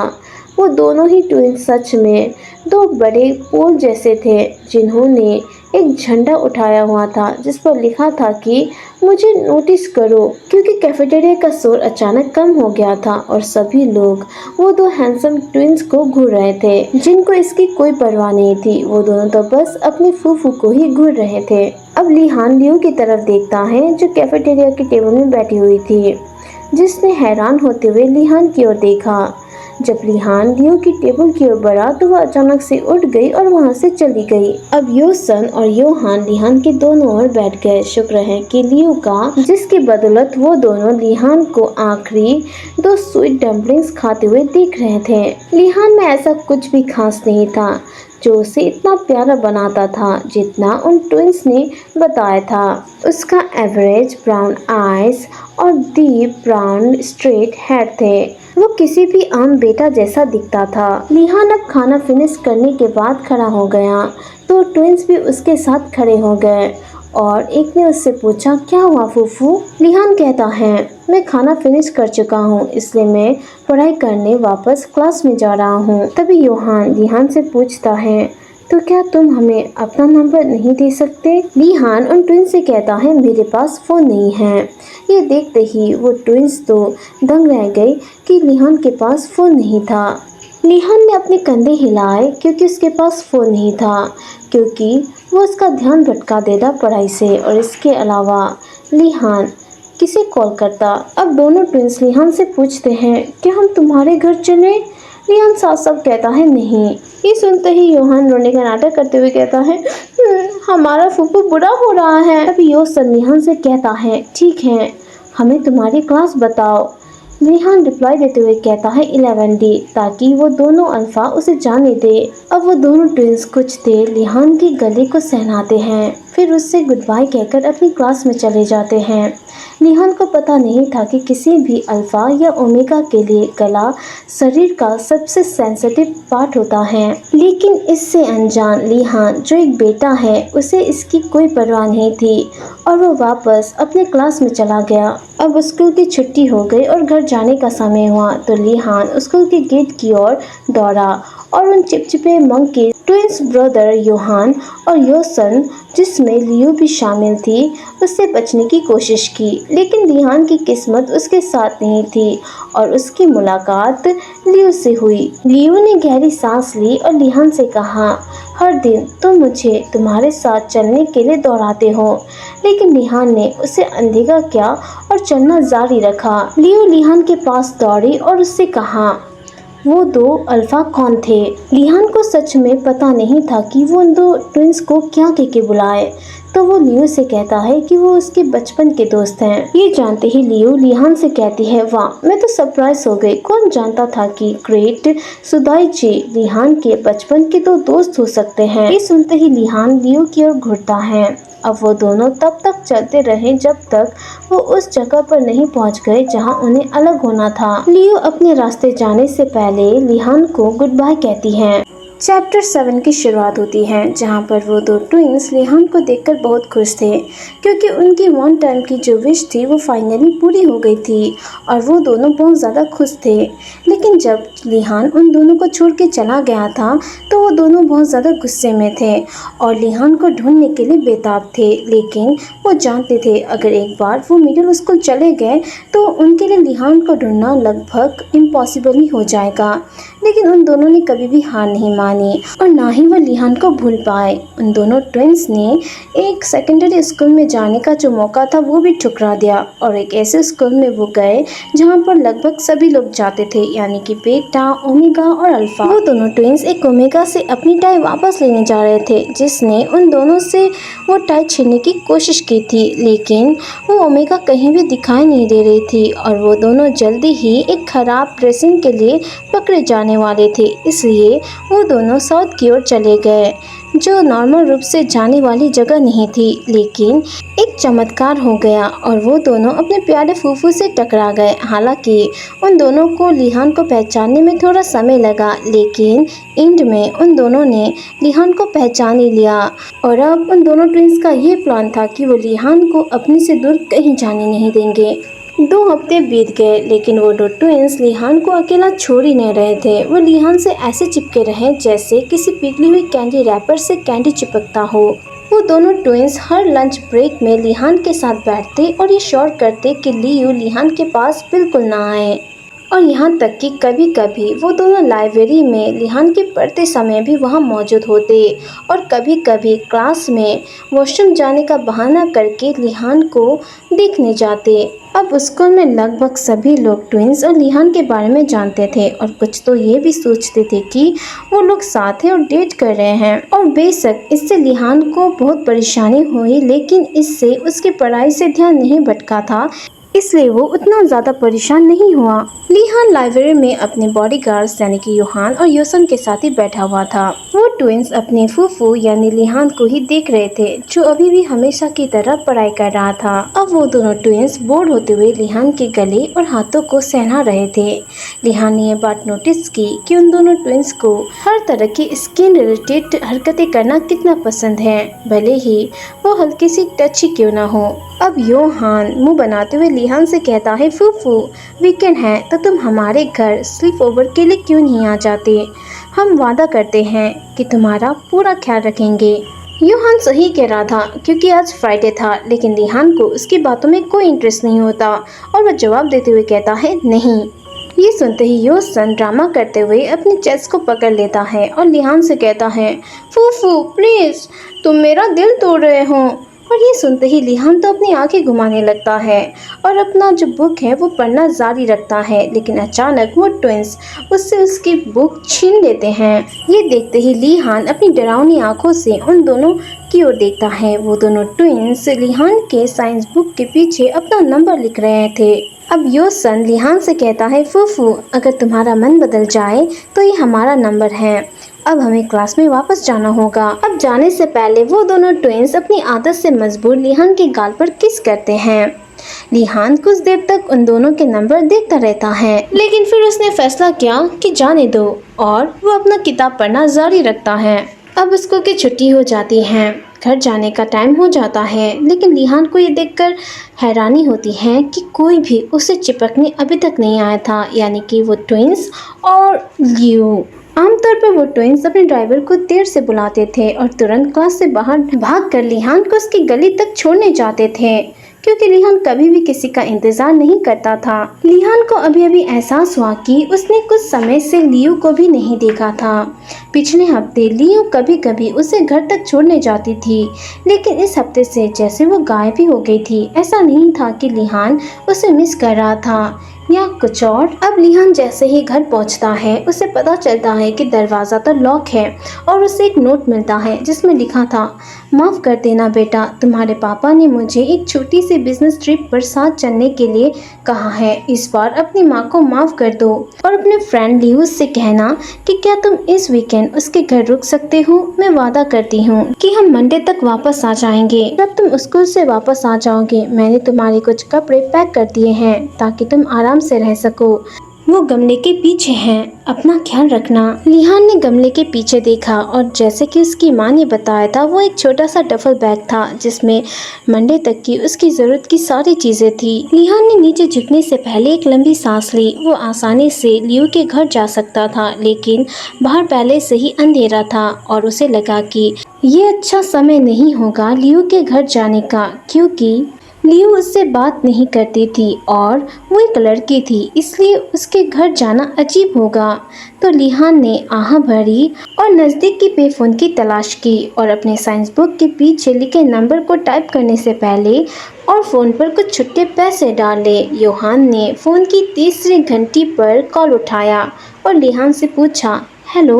वो दोनों ही ट्विंस सच में दो बड़े पोल जैसे थे जिन्होंने एक झंडा उठाया हुआ था जिस पर लिखा था कि मुझे नोटिस करो, क्योंकि कैफेटेरिया का शोर अचानक कम हो गया था और सभी लोग वो दो हैंडसम ट्विंस को घूर रहे थे जिनको इसकी कोई परवाह नहीं थी। वो दोनों तो बस अपने फूफू को ही घूर रहे थे। अब लिहान लियो की तरफ देखता है जो कैफेटेरिया के टेबल में बैठी हुई थी, जिसने हैरान होते हुए लिहान की ओर देखा। जब लिहान लियो की टेबल की ओर बढ़ा तो वह अचानक से उठ गई और वहां से चली गई। अब योसन और योहान लिहान के दोनों ओर बैठ गए। शुक्र है कि लियो का, जिसकी बदौलत वो दोनों लिहान को आखिरी दो स्वीट डम्पलिंग्स खाते हुए देख रहे थे। लिहान में ऐसा कुछ भी खास नहीं था जो उसे इतना प्यारा बनाता था जितना उन ट्विंस ने बताया था। उसका एवरेज ब्राउन आईज और डीप ब्राउन स्ट्रेट हेयर थे। वो किसी भी आम बेटा जैसा दिखता था। लिहान अब खाना फिनिश करने के बाद खड़ा हो गया तो ट्विंस भी उसके साथ खड़े हो गए और एक ने उससे पूछा, क्या हुआ फूफू? लिहान कहता है, मैं खाना फिनिश कर चुका हूँ इसलिए मैं पढ़ाई करने वापस क्लास में जा रहा हूँ। तभी योहान लिहान से पूछता है, तो क्या तुम हमें अपना नंबर नहीं दे सकते? लिहान उन ट्विंस से कहता है, मेरे पास फ़ोन नहीं है। ये देखते ही वो ट्विंस तो दंग रह गई कि लिहान के पास फ़ोन नहीं था। लिहान ने अपने कंधे हिलाए क्योंकि उसके पास फ़ोन नहीं था, क्योंकि वो उसका ध्यान भटका देता पढ़ाई से और इसके अलावा लिहान किसे कॉल करता। अब दोनों ट्विंस लिहान से पूछते हैं, क्या हम तुम्हारे घर चलें? लिहान साफ साफ कहता है, नहीं। ये सुनते ही योहान रोने का नाटक करते हुए कहता है, हमारा फूफू बुरा हो रहा है। तभी योसन लिहान से कहता है, ठीक है, हमें तुम्हारी क्लास बताओ। लिहान रिप्लाई देते हुए कहता है 11D, ताकि वो दोनों अल्फा उसे जाने दे। अब वो दोनों ट्विंस कुछ देर लिहान की गले को सहलाते हैं, फिर उससे गुड बाय कहकर अपनी क्लास में चले जाते हैं। लिहान को पता नहीं था कि किसी भी अल्फा या ओमेगा के लिए गला शरीर का सबसे सेंसिटिव पार्ट होता है, लेकिन इससे अनजान लिहान जो एक बेटा है, उसे इसकी कोई परवाह नहीं थी और वो वापस अपने क्लास में चला गया। अब स्कूल की छुट्टी हो गई और घर जाने का समय हुआ तो लिहान स्कूल के गेट की ओर दौड़ा और उन चिपचिपे मंकी ट्विंस ब्रदर योहान और योसन, जिसमें लियो भी शामिल थी, उससे बचने की कोशिश की। लेकिन लिहान की किस्मत उसके साथ नहीं थी और उसकी मुलाकात लियो से हुई। लियो ने गहरी सांस ली और लिहान से कहा, हर दिन तुम मुझे तुम्हारे साथ चलने के लिए दौड़ाते हो। लेकिन लिहान ने उसे अनदेखा किया और चलना जारी रखा। लियो लिहान के पास दौड़ी और उससे कहा, वो दो अल्फा कौन थे। लिहान को सच में पता नहीं था कि वो उन दो ट्विंस को क्या कह के बुलाए, तो वो लियो से कहता है कि वो उसके बचपन के दोस्त हैं। ये जानते ही लियो लिहान से कहती है, वाह, मैं तो सरप्राइज हो गई, कौन जानता था कि ग्रेट सुदाइची लिहान के बचपन के दो दोस्त हो सकते हैं। ये सुनते ही लिहान लियो की ओर घूरता है। अब वो दोनों तब तक चलते रहे जब तक वो उस जगह पर नहीं पहुंच गए जहां उन्हें अलग होना था। लियो अपने रास्ते जाने से पहले लिहान को गुड बाय कहती है। चैप्टर 7 की शुरुआत होती है, जहां पर वो दो ट्विंस लिहान को देखकर बहुत खुश थे, क्योंकि उनकी वन टाइम की जो विश थी वो फाइनली पूरी हो गई थी और वो दोनों बहुत ज़्यादा खुश थे। लेकिन जब लिहान उन दोनों को छोड़ के चला गया था तो वो दोनों बहुत ज़्यादा गुस्से में थे और लिहान को ढूंढने के लिए बेताब थे। लेकिन वो जानते थे अगर एक बार वो मिडिल स्कूल चले गए तो उनके लिए लिहान को ढूंढना लगभग इम्पॉसिबल ही हो जाएगा। लेकिन उन दोनों ने कभी भी हार नहीं मानी और ना ही वो लिहान को भूल पाए। उन दोनों ट्विंस ने एक सेकेंडरी स्कूल में जाने का जो मौका था वो भी ठुकरा दिया और एक ऐसे स्कूल में वो गए जहाँ पर लगभग सभी लोग जाते थे, यानी कि बेटा, ओमेगा और अल्फा। वो दोनों ट्विंस एक ओमेगा से अपनी टाई वापस लेने जा रहे थे, जिसने उन दोनों से वो टाई छीनने की कोशिश की थी, लेकिन वो ओमेगा कहीं भी दिखाई नहीं दे रही थी और वो दोनों जल्दी ही एक खराब ड्रेसिंग के लिए पकड़े जाने वाले थे। इसलिए वो दोनों साउथ की ओर चले गए, जो नॉर्मल रूप से जाने वाली जगह नहीं थी। लेकिन एक चमत्कार हो गया और वो दोनों अपने प्यारे फूफू से टकरा गए। हालांकि उन दोनों को लिहान को पहचानने में थोड़ा समय लगा, लेकिन एंड में उन दोनों ने लिहान को पहचान ही लिया और अब उन दोनों ट्विंस का ये प्लान था कि वो लिहान को अपने से दूर कहीं जाने नहीं देंगे। 2 हफ्ते बीत गए, लेकिन वो दो ट्विंस लिहान को अकेला छोड़ ही नहीं रहे थे। वो लिहान से ऐसे चिपके रहे जैसे किसी पिघली हुई कैंडी रैपर से कैंडी चिपकता हो। वो दोनों ट्विंस हर लंच ब्रेक में लिहान के साथ बैठते और ये श्योर करते कि लियो लिहान के पास बिल्कुल ना आए। और यहाँ तक कि कभी कभी वो दोनों लाइब्रेरी में लिहान के पढ़ते समय भी वहाँ मौजूद होते और कभी कभी क्लास में वॉशरूम जाने का बहाना करके लिहान को देखने जाते। अब स्कूल में लगभग सभी लोग ट्विंस और लिहान के बारे में जानते थे और कुछ तो ये भी सोचते थे कि वो लोग साथ हैं और डेट कर रहे हैं। और बेशक इससे लिहान को बहुत परेशानी हुई, लेकिन इससे उसकी पढ़ाई से ध्यान नहीं भटका था, इसलिए वो उतना ज़्यादा परेशान नहीं हुआ। लिहान लाइब्रेरी में अपने बॉडीगार्ड्स यानी कि योहान और योसन के साथ ही बैठा हुआ था। वो ट्विंस अपने फूफू यानी लिहान को ही देख रहे थे, जो अभी भी हमेशा की तरह पढ़ाई कर रहा था। अब वो दोनों ट्विंस बोर होते हुए लिहान के गले और हाथों को सहला रहे थे। लिहान ने यह बात नोटिस की कि उन दोनों ट्विंस को हर तरह की स्किन रिलेटेड हरकतें करना कितना पसंद है, भले ही वो हल्की सी टच ही क्यों ना हो। अब योहान मुंह बनाते हुए लिहान से कहता है, फूफू वीकेंड है तो तुम हमारे घर स्लीप ओवर के लिए क्यों नहीं आ जाते? हम वादा करते हैं कि तुम्हारा पूरा ख्याल रखेंगे। योहान सही कह रहा था क्योंकि आज फ्राइडे था, लेकिन लिहान को उसकी बातों में कोई इंटरेस्ट नहीं होता और वह जवाब देते हुए कहता है, नहीं। ये सुनते ही योसन ड्रामा करते हुए अपनी चेस्ट को पकड़ लेता है और लिहान से कहता है, फूफू प्लीज, तुम मेरा दिल तोड़ रहे हो। और ये सुनते ही लिहान तो अपनी आंखें घुमाने लगता है और अपना जो बुक है वो पढ़ना जारी रखता है, लेकिन अचानक वो ट्विंस उससे उसकी बुक छीन लेते हैं। ये देखते ही लिहान अपनी डरावनी आंखों से उन दोनों की ओर देखता है। वो दोनों ट्विंस लिहान के साइंस बुक के पीछे अपना नंबर लिख रहे थे। अब योसन लिहान से कहता है, फूफू अगर तुम्हारा मन बदल जाए तो ये हमारा नंबर है, अब हमें क्लास में वापस जाना होगा। अब जाने से पहले वो दोनों ट्विंस अपनी आदत से मजबूर लिहान के गाल पर किस करते हैं। लिहान कुछ देर तक उन दोनों के नंबर देखता रहता है, लेकिन फिर उसने फैसला किया कि जाने दो और वो अपना किताब पढ़ना जारी रखता है। अब उसको की छुट्टी हो जाती है, घर जाने का टाइम हो जाता है, लेकिन लिहान को ये देखकर हैरानी होती है कि कोई भी उसे चिपकने अभी तक नहीं आया था, यानी कि वो ट्विंस और लियो। आमतौर पर वो ट्विंस अपने ड्राइवर को देर से बुलाते थे और तुरंत क्लास से बाहर भागकर लिहान को उसकी गली तक छोड़ने जाते थे, क्योंकि लिहान कभी भी किसी का इंतजार नहीं करता था। लिहान को अभी अभी एहसास हुआ कि उसने कुछ समय से लियो को भी नहीं देखा था। पिछले हफ्ते लियो कभी कभी उसे घर तक छोड़ने जाती थी, लेकिन इस हफ्ते से जैसे वो गायब ही हो गई थी। ऐसा नहीं था कि लिहान उसे मिस कर रहा था या कुछ और। अब लिहान जैसे ही घर पहुंचता है उसे पता चलता है कि दरवाज़ा तो लॉक है और उसे एक नोट मिलता है जिसमें लिखा था, माफ़ कर देना बेटा, तुम्हारे पापा ने मुझे एक छोटी सी बिजनेस ट्रिप पर साथ चलने के लिए कहा है। इस बार अपनी माँ को माफ़ कर दो और अपने फ्रेंड लियूस से कहना कि क्या तुम इस वीकेंड उसके घर रुक सकते हो। मैं वादा करती हूँ कि हम मंडे तक वापस आ जाएंगे। जब तुम स्कूल से वापस आ जाओगे मैंने तुम्हारे कुछ कपड़े पैक कर दिए हैं ताकि तुम आराम से रह सको। वो गमले के पीछे हैं, अपना ख्याल रखना। लिहान ने गमले के पीछे देखा और जैसे कि उसकी माँ ने बताया था वो एक छोटा सा डफल बैग था जिसमें मंडे तक की उसकी ज़रूरत की सारी चीज़ें थी। लिहान ने नीचे झुकने से पहले एक लंबी सांस ली। वो आसानी से लियो के घर जा सकता था, लेकिन बाहर पहले से ही अंधेरा था और उसे लगा कि ये अच्छा समय नहीं होगा लियो के घर जाने का, क्योंकि लियो उससे बात नहीं करती थी और वो एक लड़की थी, इसलिए उसके घर जाना अजीब होगा। तो लिहान ने आह भरी और नज़दीक की पेफोन की तलाश की और अपने साइंस बुक के पीछे लिखे नंबर को टाइप करने से पहले और फ़ोन पर कुछ छुट्टे पैसे डाले। योहान ने फ़ोन की तीसरी घंटी पर कॉल उठाया और लिहान से पूछा, हेलो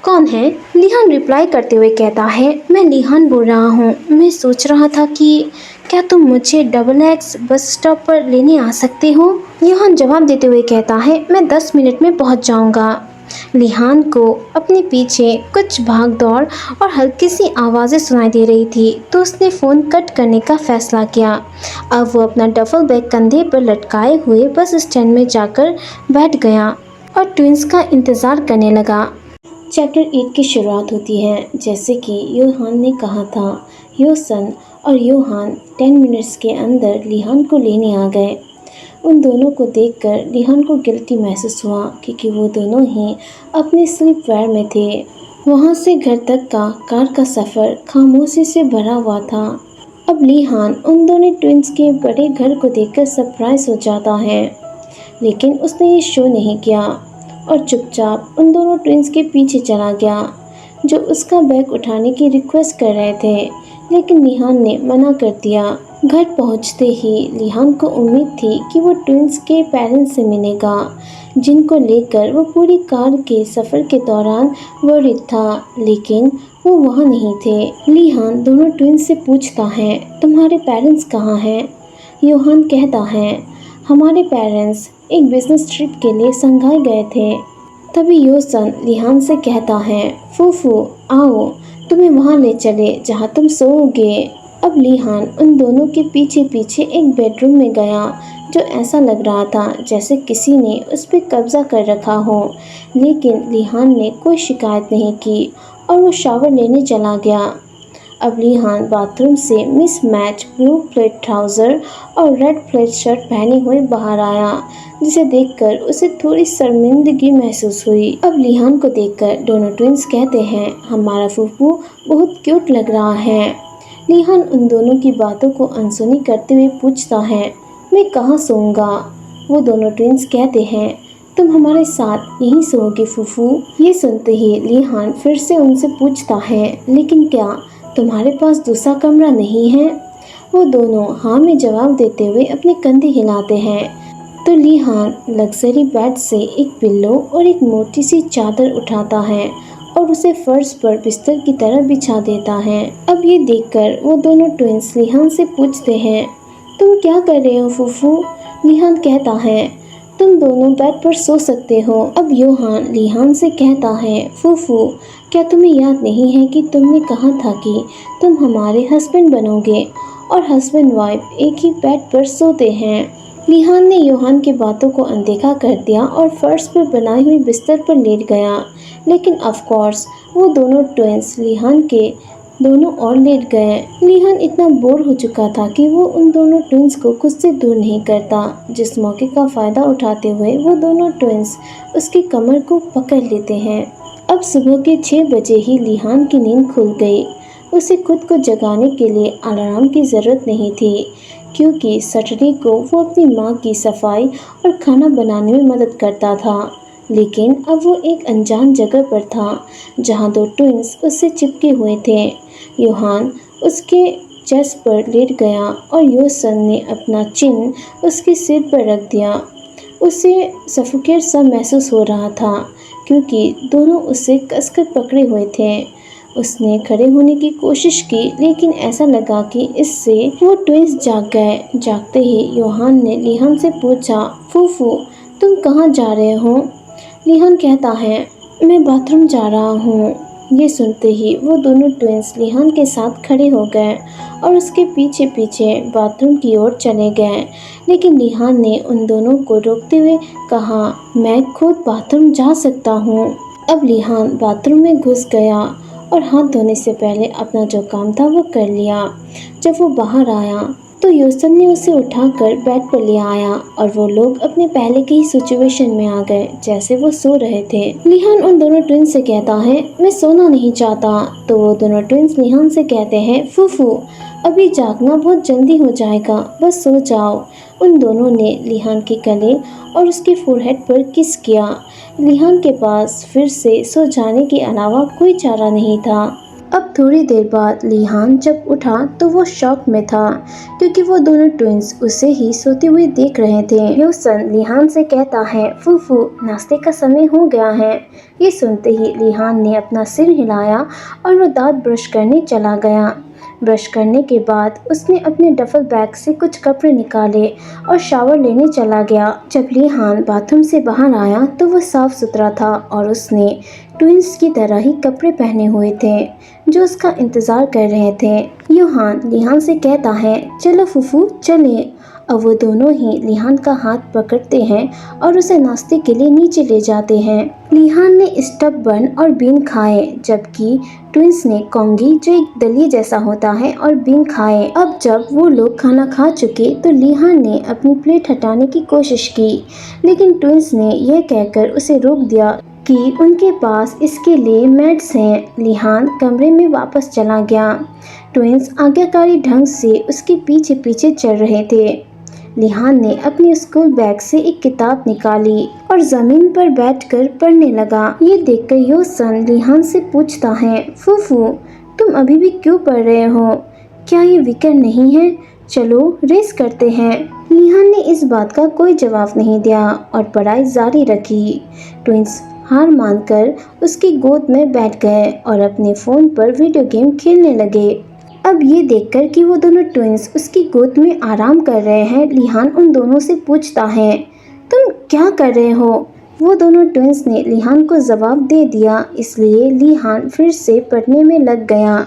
कौन है। लिहान रिप्लाई करते हुए कहता है, मैं लिहान बोल रहा हूँ, मैं सोच रहा था कि क्या तुम मुझे XX बस स्टॉप पर लेने आ सकते हो। योहान जवाब देते हुए कहता है, मैं 10 मिनट में पहुँच जाऊँगा। लिहान को अपने पीछे कुछ भाग दौड़ और हल्की सी आवाज़ें सुनाई दे रही थी, तो उसने फ़ोन कट करने का फैसला किया। अब वो अपना डफल बैग कंधे पर लटकाए हुए बस स्टैंड में जाकर बैठ गया और ट्विंस का इंतज़ार करने लगा। चैप्टर 8 की शुरुआत होती है। जैसे कि योहान ने कहा था, योसन और योहान 10 मिनट्स के अंदर लिहान को लेने आ गए। उन दोनों को देखकर लिहान को गिल्टी महसूस हुआ क्योंकि वो दोनों ही अपने स्लीपवेयर में थे। वहाँ से घर तक का कार का सफ़र खामोशी से भरा हुआ था। अब लिहान उन दोनों ट्विंस के बड़े घर को देखकर सरप्राइज हो जाता है, लेकिन उसने ये शो नहीं किया और चुपचाप उन दोनों ट्विंस के पीछे चला गया जो उसका बैग उठाने की रिक्वेस्ट कर रहे थे, लेकिन लिहान ने मना कर दिया। घर पहुंचते ही लिहान को उम्मीद थी कि वो ट्विंस के पेरेंट्स से मिलेगा, जिनको लेकर वो पूरी कार के सफ़र के दौरान वर्रिड था, लेकिन वो वहाँ नहीं थे। लिहान दोनों ट्विंस से पूछता है, तुम्हारे पेरेंट्स कहाँ हैं। योहान कहता है, हमारे पेरेंट्स एक बिजनेस ट्रिप के लिए शंघाई गए थे। तभी योसन लिहान से कहता है, फूफू आओ तुम्हें वहाँ ले चले जहाँ तुम सोओगे। अब लिहान उन दोनों के पीछे पीछे एक बेडरूम में गया जो ऐसा लग रहा था जैसे किसी ने उस पर कब्जा कर रखा हो, लेकिन लिहान ने कोई शिकायत नहीं की और वो शावर लेने चला गया। अब लिहान बाथरूम से मिसमैच ब्लू प्लेट ट्राउज़र और रेड प्लेट शर्ट पहने हुए बाहर आया, जिसे देखकर उसे थोड़ी शर्मिंदगी महसूस हुई। अब लिहान को देखकर दोनों ट्विंस कहते हैं, हमारा फूफू बहुत क्यूट लग रहा है। लिहान उन दोनों की बातों को अनसुनी करते हुए पूछता है, मैं कहाँ सोऊंगा। वो दोनों ट्विंस कहते हैं, तुम हमारे साथ यहीं सोओगे फूफू। ये सुनते ही लिहान फिर से उनसे पूछता है, लेकिन क्या तुम्हारे पास दूसरा कमरा नहीं है। वो दोनों हाँ में जवाब देते हुए अपने कंधे हिलाते हैं। तो लीहान लग्जरी बेड से एक पिल्लो और एक मोटी सी चादर उठाता है और उसे फर्श पर बिस्तर की तरह बिछा देता है। अब ये देखकर वो दोनों ट्विंस लीहान से पूछते हैं, तुम क्या कर रहे हो फूफू? लीहान कहता है, तुम दोनों बेड पर सो सकते हो। अब योहान लीहान से कहता है, फूफू क्या तुम्हें याद नहीं है कि तुमने कहा था कि तुम हमारे हस्बैंड बनोगे और हस्बैंड वाइफ एक ही बेड पर सोते हैं। लीहान ने योहान की बातों को अनदेखा कर दिया और फर्श पर बनाई हुई बिस्तर पर लेट गया। लेकिन ऑफ कोर्स वो दोनों ट्विंस लीहान के दोनों और लेट गए। लीहान इतना बोर हो चुका था कि वो उन दोनों ट्विंस को खुद से दूर नहीं करता। जिस मौके का फायदा उठाते हुए वो दोनों ट्विंस उसकी कमर को पकड़ लेते हैं। अब सुबह के 6 बजे ही लीहान की नींद खुल गई। उसे खुद को जगाने के लिए अलार्म की ज़रूरत नहीं थी, क्योंकि सैटरडे को वो अपनी माँ की सफाई और खाना बनाने में मदद करता था। लेकिन अब वो एक अनजान जगह पर था, जहाँ 2 ट्विंस उससे चिपके हुए थे। योहान उसके चेस्ट पर लेट गया और योसन ने अपना चिन उसके सिर पर रख दिया। उसे सफोकेट सा महसूस हो रहा था, क्योंकि दोनों उसे कसकर पकड़े हुए थे। उसने खड़े होने की कोशिश की, लेकिन ऐसा लगा कि इससे वो ट्विंस जाग गए। जागते ही योहान ने लीहान से पूछा, फूफू तुम कहाँ जा रहे हो? लीहान कहता है, मैं बाथरूम जा रहा हूँ। ये सुनते ही वो दोनों ट्विंस लीहान के साथ खड़े हो गए और उसके पीछे पीछे बाथरूम की ओर चले गए। लेकिन लीहान ने उन दोनों को रोकते हुए कहा, मैं खुद बाथरूम जा सकता हूँ। अब लीहान बाथरूम में घुस गया और हाथ धोने से पहले अपना जो काम था वो कर लिया। जब वो बाहर आया तो योसन ने उसे उठाकर बेड पर ले आया और वो लोग अपने पहले की ही सिचुएशन में आ गए, जैसे वो सो रहे थे। लीहान उन दोनों ट्विंस से कहता है, मैं सोना नहीं चाहता। तो वो दोनों ट्विंस लीहान से कहते हैं, फूफू अभी जागना बहुत जल्दी हो जाएगा, बस सो जाओ। उन दोनों ने लीहान के गले और उसके फोरहेड पर किस किया। लीहान के पास फिर से सो जाने के अलावा कोई चारा नहीं था। अब थोड़ी देर बाद लीहान जब उठा तो वो शॉक में था, क्योंकि वो दोनों ट्विंस उसे ही सोते हुए देख रहे थे। योसन लीहान से कहता है, फूफू नाश्ते का समय हो गया है। ये सुनते ही लीहान ने अपना सिर हिलाया और वो दांत ब्रश करने चला गया। ब्रश करने के बाद उसने अपने डफल बैग से कुछ कपड़े निकाले और शावर लेने चला गया। जब लीहान बाथरूम से बाहर आया तो वो साफ सुथरा था और उसने ट्विंस की तरह ही कपड़े पहने हुए थे, जो उसका इंतज़ार कर रहे थे। योहान लीहान से कहता है, चलो फूफू चलें। अब वो दोनों ही लीहान का हाथ पकड़ते हैं और उसे नाश्ते के लिए नीचे ले जाते हैं। लीहान ने स्टफ बन और बीन खाए, जबकि ट्विंस ने कॉन्गी, जो एक दलिया जैसा होता है, और बीन खाए। अब जब वो लोग खाना खा चुके तो लीहान ने अपनी प्लेट हटाने की कोशिश की, लेकिन ट्विंस ने यह कहकर उसे रोक दिया कि उनके पास इसके लिए मैट्स हैं। लीहान कमरे में वापस चला गया। ट्विंस आज्ञाकारी ढंग से उसके पीछे पीछे चल रहे थे। लीहान ने अपने स्कूल बैग से एक किताब निकाली और जमीन पर बैठकर पढ़ने लगा। ये देखकर योसन लीहान से पूछता है, फूफू तुम अभी भी क्यों पढ़ रहे हो? क्या ये वीकेंड नहीं है? चलो रेस करते हैं। लीहान ने इस बात का कोई जवाब नहीं दिया और पढ़ाई जारी रखी। ट्विंस हार मानकर उसकी गोद में बैठ गए और अपने फ़ोन पर वीडियो गेम खेलने लगे। अब ये देखकर कि वो दोनों ट्विंस उसकी गोद में आराम कर रहे हैं, लीहान उन दोनों से पूछता है, तुम क्या कर रहे हो? वो दोनों ट्विंस ने लीहान को जवाब दे दिया, इसलिए लीहान फिर से पढ़ने में लग गया।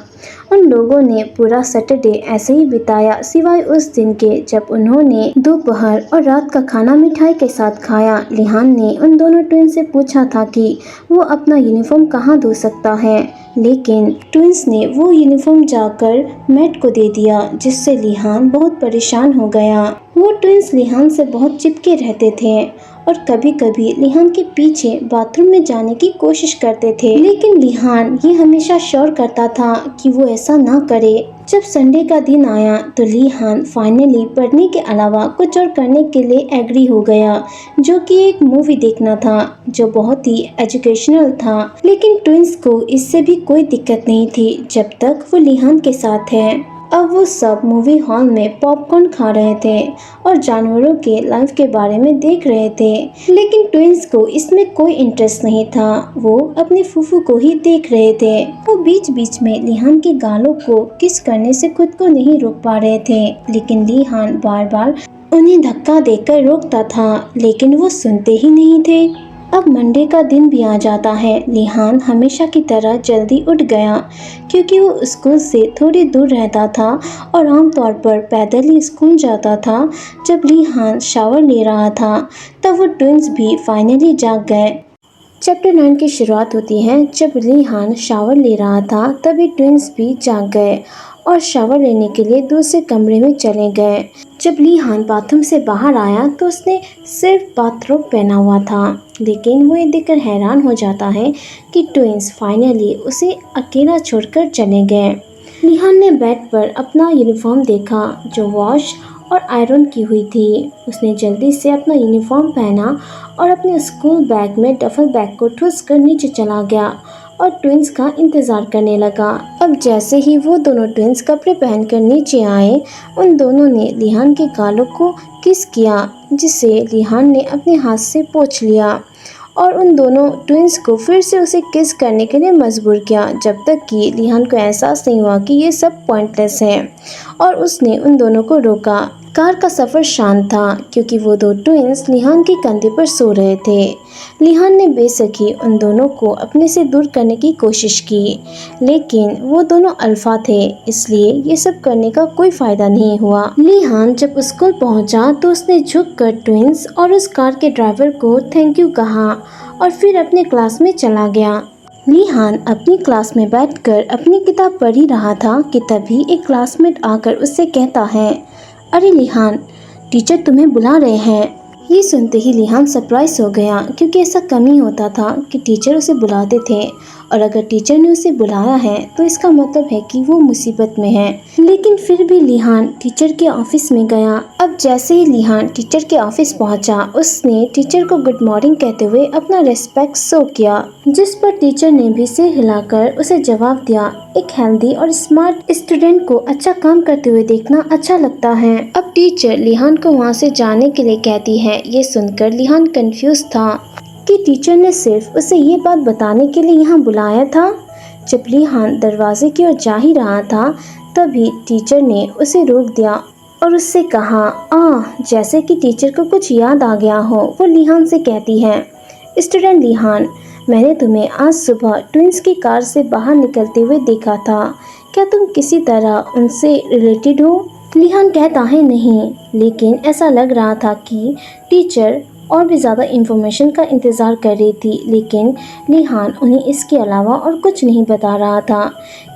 उन लोगों ने पूरा सैटरडे ऐसे ही बिताया, सिवाय उस दिन के जब उन्होंने दोपहर और रात का खाना मिठाई के साथ खाया। लीहान ने उन दोनों ट्विंस से पूछा था कि वो अपना यूनिफॉर्म कहाँ धो सकता है, लेकिन ट्विंस ने वो यूनिफॉर्म जाकर मैट को दे दिया, जिससे लीहान बहुत परेशान हो गया। वो ट्विंस लीहान से बहुत चिपके रहते थे और कभी कभी लीहान के पीछे बाथरूम में जाने की कोशिश करते थे, लेकिन लीहान ये हमेशा श्योर करता था कि वो ऐसा ना करे। जब संडे का दिन आया तो लीहान फाइनली पढ़ने के अलावा कुछ और करने के लिए एग्री हो गया, जो कि एक मूवी देखना था जो बहुत ही एजुकेशनल था। लेकिन ट्विंस को इससे भी कोई दिक्कत नहीं थी, जब तक वो लीहान के साथ है। अब वो सब मूवी हॉल में पॉपकॉर्न खा रहे थे और जानवरों के लाइफ के बारे में देख रहे थे। लेकिन ट्विंस को इसमें कोई इंटरेस्ट नहीं था। वो अपने फूफू को ही देख रहे थे। वो बीच बीच में लिहान के गालों को किस करने से खुद को नहीं रोक पा रहे थे, लेकिन लिहान बार बार उन्हें धक्का देकर रोकता था, लेकिन वो सुनते ही नहीं थे। अब मंडे का दिन भी आ जाता है। लिहान हमेशा की तरह जल्दी उठ गया क्योंकि वो स्कूल से थोड़ी दूर रहता था और आमतौर पर पैदल ही स्कूल जाता था। जब लिहान शावर ले रहा था तब वो ट्विंस भी फाइनली जाग गए। चैप्टर 9 की शुरुआत होती है। जब लिहान शावर ले रहा था तभी ट्विंस भी जाग गए और शावर लेने के लिए दूसरे कमरे में चले गए। जब लिहान बाथरूम से बाहर आया तो उसने सिर्फ बाथरोब पहना हुआ था, लेकिन वो ये देखकर हैरान हो जाता है कि ट्विंस फाइनली उसे अकेला छोड़कर चले गए। लिहान ने बेड पर अपना यूनिफॉर्म देखा जो वॉश और आयरन की हुई थी। उसने जल्दी से अपना यूनिफॉर्म पहना और अपने स्कूल बैग में डफल बैग को ठूस कर नीचे चला गया और ट्विंस का इंतज़ार करने लगा। अब जैसे ही वो दोनों ट्विंस कपड़े पहनकर नीचे आए, उन दोनों ने लिहान के गालों को किस किया, जिसे लिहान ने अपने हाथ से पोंछ लिया और उन दोनों ट्विंस को फिर से उसे किस करने के लिए मजबूर किया, जब तक कि लिहान को एहसास नहीं हुआ कि ये सब पॉइंटलेस है और उसने उन दोनों को रोका। कार का सफ़र शांत था क्योंकि वो दो ट्विंस लिहान के कंधे पर सो रहे थे। लिहान ने बेसब्री उन दोनों को अपने से दूर करने की कोशिश की, लेकिन वो दोनों अल्फा थे, इसलिए ये सब करने का कोई फ़ायदा नहीं हुआ। लिहान जब स्कूल पहुंचा तो उसने झुककर ट्विंस और उस कार के ड्राइवर को थैंक यू कहा और फिर अपने क्लास में चला गया। लिहान अपनी क्लास में बैठकर अपनी किताब पढ़ ही रहा था कि तभी एक क्लासमेट आकर उससे कहता है, अरे लिहान, टीचर तुम्हें बुला रहे हैं। ये सुनते ही लिहान सरप्राइज हो गया क्योंकि ऐसा कम ही होता था कि टीचर उसे बुलाते थे और अगर टीचर ने उसे बुलाया है तो इसका मतलब है कि वो मुसीबत में है। लेकिन फिर भी लिहान टीचर के ऑफिस में गया। अब जैसे ही लिहान टीचर के ऑफिस पहुंचा, उसने टीचर को गुड मॉर्निंग कहते हुए अपना रिस्पेक्ट शो किया, जिस पर टीचर ने भी सिर हिलाकर उसे जवाब दिया, एक हेल्दी और स्मार्ट स्टूडेंट को अच्छा काम करते हुए देखना अच्छा लगता है। अब टीचर लिहान को वहाँ से जाने के लिए कहती है। ये सुनकर लिहान कंफ्यूज था कि टीचर ने सिर्फ उसे ये बात बताने के लिए यहाँ बुलाया था। जब लिहान दरवाजे की ओर जा ही रहा था तभी टीचर ने उसे रोक दिया और उससे कहा, जैसे कि टीचर को कुछ याद आ गया हो। वो लिहान से कहती है, स्टूडेंट लिहान, मैंने तुम्हें आज सुबह ट्विंस की कार से बाहर निकलते हुए देखा था। क्या तुम किसी तरह उनसे रिलेटेड हो? लिहान कहता है नहीं, लेकिन ऐसा लग रहा था कि टीचर और भी ज़्यादा इन्फॉर्मेशन का इंतज़ार कर रही थी, लेकिन लिहान उन्हें इसके अलावा और कुछ नहीं बता रहा था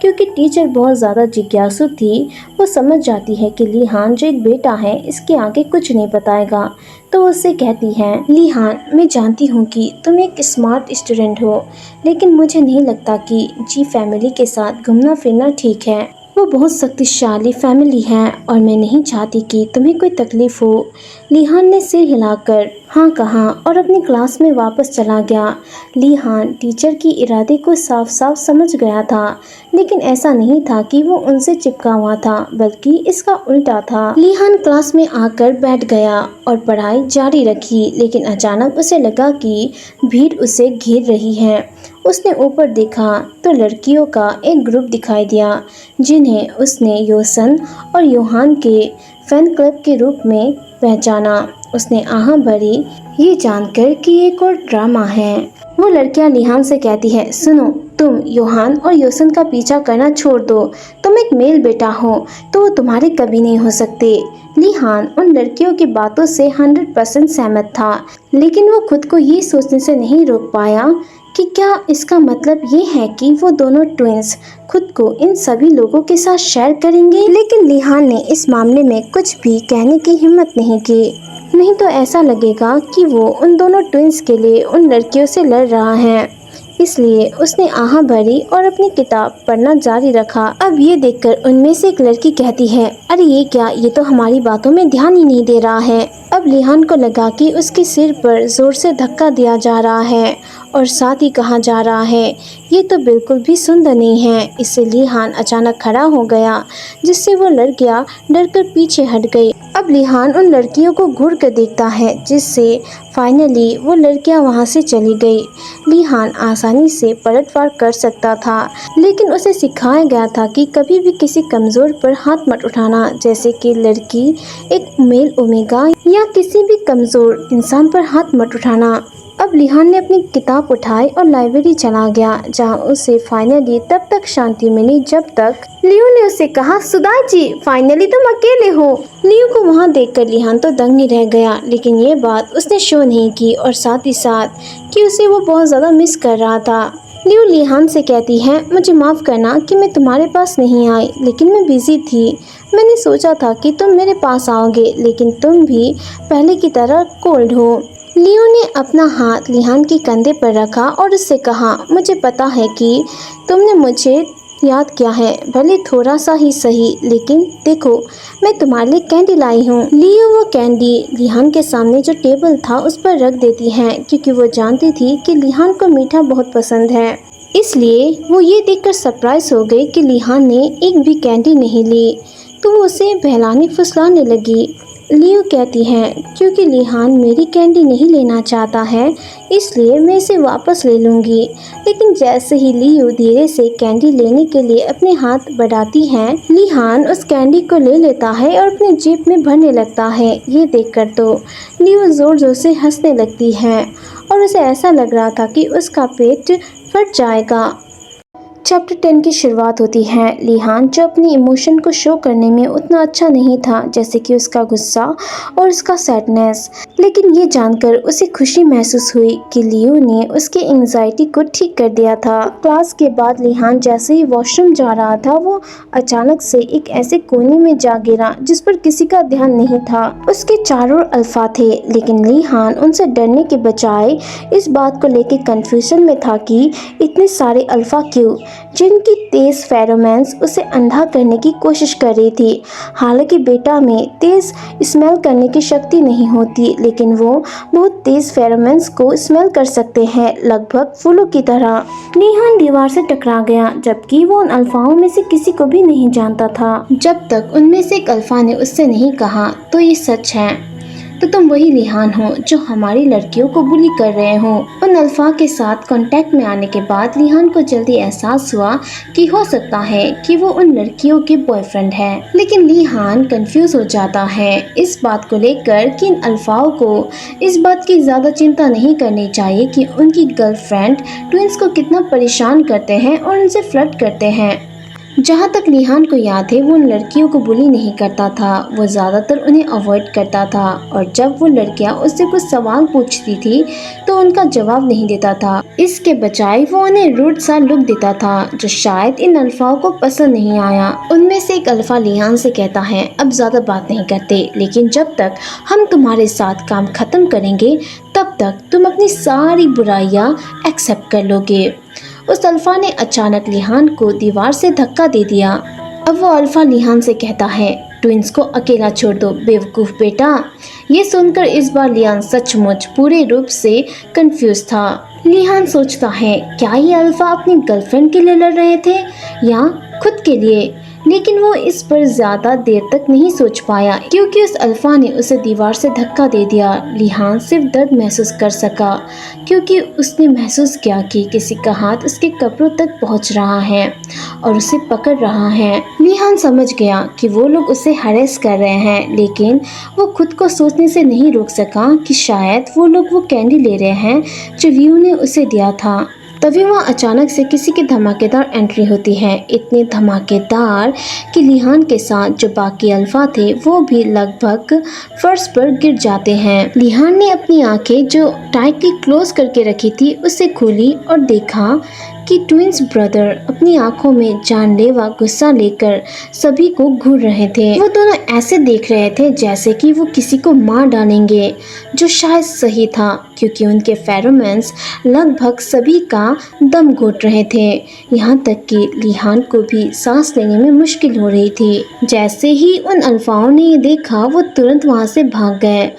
क्योंकि टीचर बहुत ज़्यादा जिज्ञासु थी। वो समझ जाती है कि लिहान जो एक बेटा है इसके आगे कुछ नहीं बताएगा, तो उससे कहती है, लिहान, मैं जानती हूँ कि तुम एक स्मार्ट स्टूडेंट हो, लेकिन मुझे नहीं लगता कि जी फैमिली के साथ घूमना फिरना ठीक है। वो बहुत शक्तिशाली फैमिली है और मैं नहीं चाहती कि तुम्हें कोई तकलीफ हो। लिहान ने सिर हिलाकर हाँ कहा और अपनी क्लास में वापस चला गया। लिहान टीचर की इरादे को साफ साफ समझ गया था, लेकिन ऐसा नहीं था कि वो उनसे चिपका हुआ था, बल्कि इसका उल्टा था। लिहान क्लास में आकर बैठ गया और पढ़ाई जारी रखी, लेकिन अचानक उसे लगा कि भीड़ उसे घेर रही है। उसने ऊपर देखा तो लड़कियों का एक ग्रुप दिखाई दिया, जिन्हें उसने योसन और योहान के फैन क्लब के रूप में पहचाना। उसने आह भरी ये जानकर कि एक और ड्रामा है। वो लड़कियां लिहान से कहती है, सुनो, तुम योहान और योसन का पीछा करना छोड़ दो। तुम एक मेल बेटा हो तो वो तुम्हारे कभी नहीं हो सकते। लिहान उन लड़कियों की बातों से 100% सहमत था, लेकिन वो खुद को ये सोचने से नहीं रोक पाया कि क्या इसका मतलब ये है कि वो दोनों ट्विंस खुद को इन सभी लोगों के साथ शेयर करेंगे। लेकिन लिहान ने इस मामले में कुछ भी कहने की हिम्मत नहीं की, नहीं तो ऐसा लगेगा कि वो उन दोनों ट्विंस के लिए उन लड़कियों से लड़ रहा है। इसलिए उसने आह भरी और अपनी किताब पढ़ना जारी रखा। अब ये देखकर उनमें से एक लड़की कहती है, अरे ये क्या, ये तो हमारी बातों में ध्यान ही नहीं दे रहा है। अब लिहान को लगा कि उसके सिर पर जोर से धक्का दिया जा रहा है और साथ ही कहा जा रहा है ये तो बिल्कुल भी सुंदर नहीं है। इससे लिहान अचानक खड़ा हो गया, जिससे वो लड़कियां डरकर पीछे हट गई। अब लिहान उन लड़कियों को घूर कर देखता है, जिससे फाइनली वो लड़कियां वहां से चली गई। लिहान आसानी से पलटवार कर सकता था, लेकिन उसे सिखाया गया था कि कभी भी किसी कमज़ोर पर हाथ मत उठाना, जैसे कि लड़की, एक मेल ओमेगा या किसी भी कमज़ोर इंसान पर हाथ मत उठाना। अब लिहान ने अपनी किताब उठाई और लाइब्रेरी चला गया, जहां उसे फाइनली तब तक शांति मिली जब तक लियो ने उसे कहा, सुदाई जी, फाइनली तुम अकेले हो। लियो को वहां देखकर लिहान तो दंग ही रह गया, लेकिन ये बात उसने शो नहीं की और साथ ही साथ कि उसे वो बहुत ज़्यादा मिस कर रहा था। लियो लिहान से कहती है, मुझे माफ़ करना कि मैं तुम्हारे पास नहीं आई, लेकिन मैं बिजी थी। मैंने सोचा था कि तुम मेरे पास आओगे, लेकिन तुम भी पहले की तरह कोल्ड हो। लियो ने अपना हाथ लिहान के कंधे पर रखा और उससे कहा, मुझे पता है कि तुमने मुझे याद किया है, भले थोड़ा सा ही सही, लेकिन देखो मैं तुम्हारे लिए कैंडी लाई हूँ। लियो वो कैंडी लिहान के सामने जो टेबल था उस पर रख देती है, क्योंकि वो जानती थी कि लिहान को मीठा बहुत पसंद है। इसलिए वो ये देखकर सरप्राइज हो गई कि लिहान ने एक भी कैंडी नहीं ली, तो वो उसे बहलाने फुसलाने लगी। लियो कहती है, क्योंकि लिहान मेरी कैंडी नहीं लेना चाहता है, इसलिए मैं इसे वापस ले लूँगी। लेकिन जैसे ही लियो धीरे से कैंडी लेने के लिए अपने हाथ बढ़ाती है, लिहान उस कैंडी को ले लेता है और अपने जेब में भरने लगता है। ये देखकर तो लियो ज़ोर ज़ोर से हंसने लगती है और उसे ऐसा लग रहा था कि उसका पेट फट जाएगा। चैप्टर 10 की शुरुआत होती है। लिहान जो अपनी इमोशन को शो करने में उतना अच्छा नहीं था, जैसे कि उसका गुस्सा और उसका सैडनेस, लेकिन ये जानकर उसे खुशी महसूस हुई कि लियो ने उसके एंजाइटी को ठीक कर दिया था। क्लास के बाद लिहान जैसे ही वॉशरूम जा रहा था, वो अचानक से एक ऐसे कोने में जा गिरा जिस पर किसी का ध्यान नहीं था। उसके चारों अल्फा थे, लेकिन लिहान उनसे डरने के बजाय इस बात को लेकर कंफ्यूजन में था कि इतने सारे अल्फा क्यों, जिनकी तेज फेरोमोन्स उसे अंधा करने की कोशिश कर रही थी। हालांकि बेटा में तेज स्मेल करने की शक्ति नहीं होती, लेकिन वो बहुत तेज फेरोमोन्स को स्मेल कर सकते हैं, लगभग फूलों की तरह। लिहान दीवार से टकरा गया, जबकि वो उन अल्फाओं में से किसी को भी नहीं जानता था। जब तक उनमें से एक अल्फा ने उससे नहीं कहा तो ये सच है, तो तुम वही लिहान हो जो हमारी लड़कियों को बुली कर रहे हो। उन अल्फा के साथ कांटेक्ट में आने के बाद लिहान को जल्दी एहसास हुआ कि हो सकता है कि वो उन लड़कियों के बॉयफ्रेंड है, लेकिन लिहान कंफ्यूज हो जाता है इस बात को लेकर कि इन अल्फाओं को इस बात की ज़्यादा चिंता नहीं करनी चाहिए कि उनकी गर्लफ्रेंड ट्विंस को कितना परेशान करते हैं और उनसे फ्लर्ट करते हैं। जहाँ तक लिहान को याद है, वो उन लड़कियों को बुली नहीं करता था, वो ज़्यादातर उन्हें अवॉइड करता था, और जब वो लड़कियाँ उससे कुछ सवाल पूछती थी तो उनका जवाब नहीं देता था। इसके बजाय वो उन्हें रूड सा लुक देता था, जो शायद इन अल्फाओं को पसंद नहीं आया। उनमें से एक अल्फा लिहान से कहता है, अब ज़्यादा बात नहीं करते, लेकिन जब तक हम तुम्हारे साथ काम खत्म करेंगे तब तक तुम अपनी सारी बुराइयाँ एक्सेप्ट कर लोगे। उस अल्फा ने अचानक लिहान को दीवार से धक्का दे दिया। अब वो अल्फा लिहान से कहता है, ट्विंस को अकेला छोड़ दो बेवकूफ़ बेटा। ये सुनकर इस बार लिहान सचमुच पूरे रूप से कंफ्यूज था। लिहान सोचता है, क्या ये अल्फा अपनी गर्लफ्रेंड के लिए लड़ रहे थे या खुद के लिए, लेकिन वो इस पर ज़्यादा देर तक नहीं सोच पाया, क्योंकि उस अल्फा ने उसे दीवार से धक्का दे दिया। लिहान सिर्फ दर्द महसूस कर सका, क्योंकि उसने महसूस किया कि किसी का हाथ उसके कपड़ों तक पहुंच रहा है और उसे पकड़ रहा है। लिहान समझ गया कि वो लोग उसे हरेस कर रहे हैं, लेकिन वो खुद को सोचने से नहीं रोक सका कि शायद वो लोग वो कैंडी ले रहे हैं जो लियो ने उसे दिया था। तभी वहाँ अचानक से किसी की धमाकेदार एंट्री होती है, इतनी धमाकेदार कि लिहान के साथ जो बाकी अल्फा थे वो भी लगभग फर्श पर गिर जाते हैं। लिहान ने अपनी आंखें जो टाइटली क्लोज करके रखी थी उसे खोली और देखा कि ट्विंस ब्रदर अपनी आंखों में जानलेवा गुस्सा लेकर सभी को घूर रहे थे। वो दोनों ऐसे देख रहे थे जैसे कि वो किसी को मार डालेंगे, जो शायद सही था, क्योंकि उनके फेरोमोन्स लगभग सभी का दम घोट रहे थे। यहाँ तक कि लिहान को भी सांस लेने में मुश्किल हो रही थी। जैसे ही उन अल्फाओं ने ये देखा, वो तुरंत वहाँ से भाग गए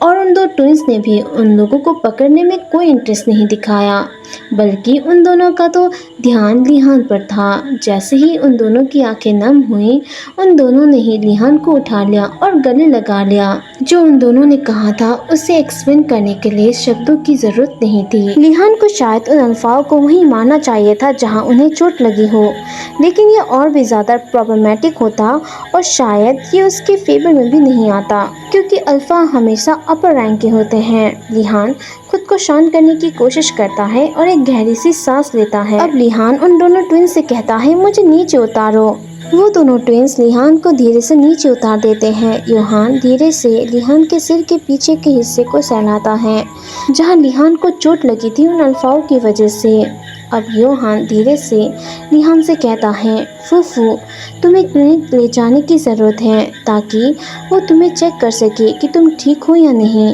और उन दो ट्विंस ने भी उन लोगों को पकड़ने में कोई इंटरेस्ट नहीं दिखाया, बल्कि उन दोनों का तो ध्यान लिहान पर था। जैसे ही उन दोनों की आंखें नम हुईं, उन दोनों ने ही लिहान को उठा लिया और गले लगा लिया। जो उन दोनों ने कहा था उसे एक्सप्लेन करने के लिए शब्दों की जरूरत नहीं थी। लिहान को शायद उन अल्फाओं को वहीं मारना चाहिए था जहां उन्हें चोट लगी हो, लेकिन ये और भी ज्यादा प्रॉब्लमेटिक होता और शायद ये उसके फेवर में भी नहीं आता, क्योंकि अल्फा हमेशा अपर रैंक के होते हैं। लिहान खुद को शांत करने की कोशिश करता है और एक गहरी सी सांस लेता है। अब लिहान उन दोनों ट्विंस से कहता है, मुझे नीचे उतारो। वो दोनों ट्विंस लिहान को धीरे से नीचे उतार देते हैं। योहान धीरे से लिहान के सिर के पीछे के हिस्से को सहलाता है, जहां लिहान को चोट लगी थी उन अल्फाओं की वजह से। अब योहान धीरे से लिहान से कहता है, फूफू, तुम्हें क्लिनिक ले जाने की ज़रूरत है ताकि वो तुम्हें चेक कर सके कि तुम ठीक हो या नहीं।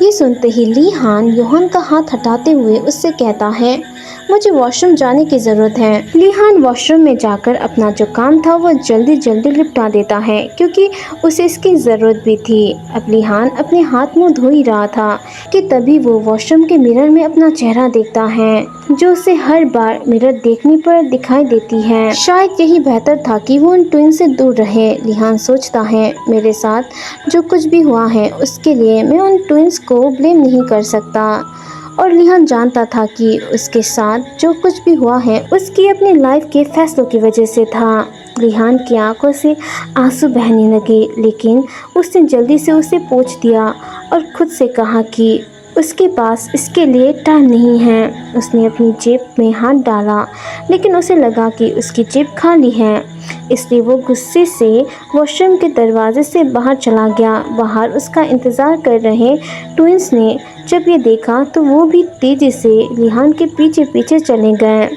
ये सुनते ही लिहान योहान का हाथ हटाते हुए उससे कहता है, मुझे वॉशरूम जाने की ज़रूरत है। लिहान वॉशरूम में जाकर अपना जो काम था वो जल्दी जल्दी निपटा देता है, क्योंकि उसे इसकी ज़रूरत भी थी। अब लिहान अपने हाथ मुंह धो ही रहा था कि तभी वो वॉशरूम के मिरर में अपना चेहरा देखता है, जो उसे हर बार मिरर देखने पर दिखाई देती है। शायद यही बेहतर था कि वो उन ट्विन से दूर रहे। लिहान सोचता है, मेरे साथ जो कुछ भी हुआ है उसके लिए मैं उन ट्विंस को ब्लेम नहीं कर सकता। और लिहान जानता था कि उसके साथ जो कुछ भी हुआ है उसकी अपनी लाइफ के फैसलों की वजह से था। लिहान की आंखों से आंसू बहने लगे, लेकिन उसने जल्दी से उसे पोंछ दिया और खुद से कहा कि उसके पास इसके लिए टाइम नहीं है। उसने अपनी जेब में हाथ डाला, लेकिन उसे लगा कि उसकी जेब खाली है, इसलिए वो गुस्से से वॉशरूम के दरवाजे से बाहर चला गया। बाहर उसका इंतज़ार कर रहे ट्विंस ने जब ये देखा तो वो भी तेज़ी से लिहान के पीछे पीछे चले गए।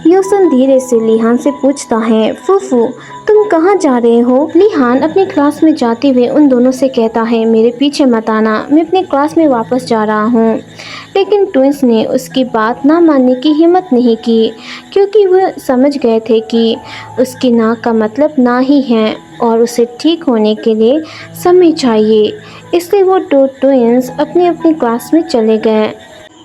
योसन धीरे से लिहान से पूछता है, फूफू, तुम कहाँ जा रहे हो? लिहान अपनी क्लास में जाते हुए उन दोनों से कहता है, मेरे पीछे मत आना, मैं अपनी क्लास में वापस जा रहा हूँ। लेकिन ट्विंस ने उसकी बात ना मानने की हिम्मत नहीं की, क्योंकि वह समझ गए थे कि उसकी ना का मतलब ना ही है और उसे ठीक होने के लिए समय चाहिए। इसलिए वो दो ट्विंस अपनी अपनी क्लास में चले गए।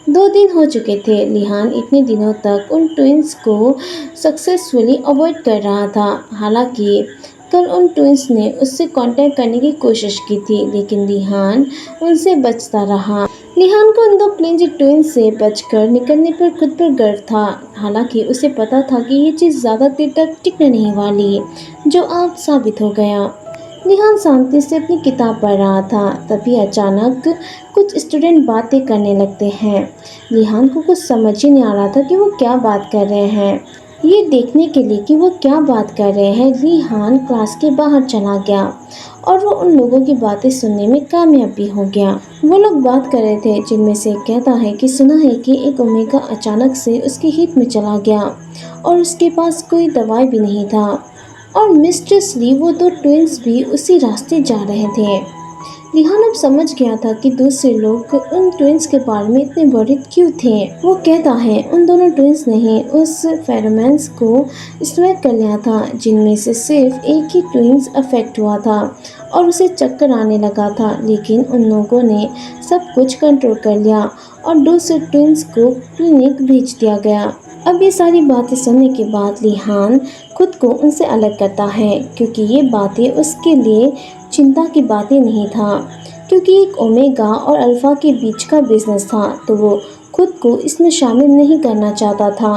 2 दिन हो चुके थे। लिहान इतने दिनों तक उन ट्विंस को सक्सेसफुली अवॉइड कर रहा था। हालांकि कल उन ट्विंस ने उससे कांटेक्ट करने की कोशिश की थी, लेकिन लिहान उनसे बचता रहा। लिहान को उन दो क्लिंजी ट्विंस से बचकर निकलने पर खुद पर गर्व था। हालांकि उसे पता था कि ये चीज़ ज़्यादा देर तक टिकने नहीं वाली, जो आज साबित हो गया। लिहान शांति से अपनी किताब पढ़ रहा था, तभी अचानक कुछ स्टूडेंट बातें करने लगते हैं। लिहान को कुछ समझ ही नहीं आ रहा था कि वो क्या बात कर रहे हैं। ये देखने के लिए कि वो क्या बात कर रहे हैं, लिहान क्लास के बाहर चला गया और वो उन लोगों की बातें सुनने में कामयाब भी हो गया। वो लोग बात कर रहे थे, जिनमें से एक कहता है कि सुना है कि एक ओमेगा अचानक से उसके हित में चला गया और उसके पास कोई दवाई भी नहीं था, और मिस्ट्रेसली वो दो ट्विंस भी उसी रास्ते जा रहे थे। लिहान अब समझ गया था कि दूसरे लोग उन ट्विंस के बारे में इतने वरीड क्यों थे। वो कहता है, उन दोनों ट्विंस ने ही उस फेरोमोन्स को स्टॉक कर लिया था, जिनमें से सिर्फ एक ही ट्विंस अफेक्ट हुआ था और उसे चक्कर आने लगा था। लेकिन उन लोगों ने सब कुछ कंट्रोल कर लिया और दूसरे ट्विंस को क्लिनिक भेज दिया गया। अब ये सारी बातें सुनने के बाद लिहान खुद को उनसे अलग करता है, क्योंकि ये बातें उसके लिए चिंता की बातें नहीं था, क्योंकि एक ओमेगा और अल्फा के बीच का बिजनेस था, तो वो खुद को इसमें शामिल नहीं करना चाहता था।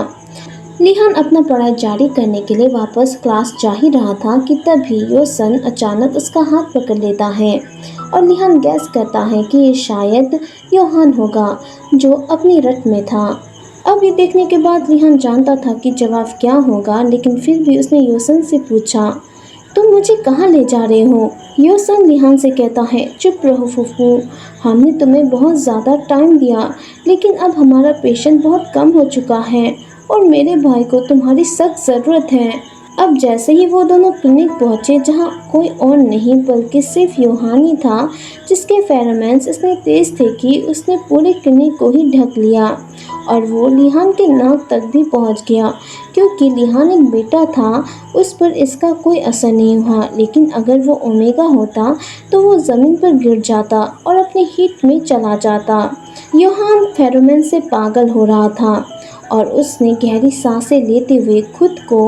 लिहान अपना पढ़ाई जारी करने के लिए वापस क्लास जा ही रहा था कि तभी योसन अचानक उसका हाथ पकड़ लेता है और लिहान गैस करता है कि ये शायद योहान होगा, जो अपनी रट में था। अब ये देखने के बाद लिहान जानता था कि जवाब क्या होगा, लेकिन फिर भी उसने योसन से पूछा, तुम मुझे कहाँ ले जा रहे हो? योसन लिहान से कहता है, चुप रहो फूफू, हमने तुम्हें बहुत ज़्यादा टाइम दिया, लेकिन अब हमारा पेशेंट बहुत कम हो चुका है और मेरे भाई को तुम्हारी सख्त ज़रूरत है। अब जैसे ही वो दोनों क्लिनिक पहुंचे जहां कोई और नहीं बल्कि सिर्फ यूहान ही था, जिसके फेरोमोन्स इतने तेज थे कि उसने पूरे क्लिनिक को ही ढक लिया और वो लिहान के नाक तक भी पहुंच गया। क्योंकि लिहान एक बेटा था, उस पर इसका कोई असर नहीं हुआ, लेकिन अगर वो ओमेगा होता तो वो ज़मीन पर गिर जाता और अपने हीट में चला जाता। यूहान फेरोमोन से पागल हो रहा था और उसने गहरी सांसें लेते हुए खुद को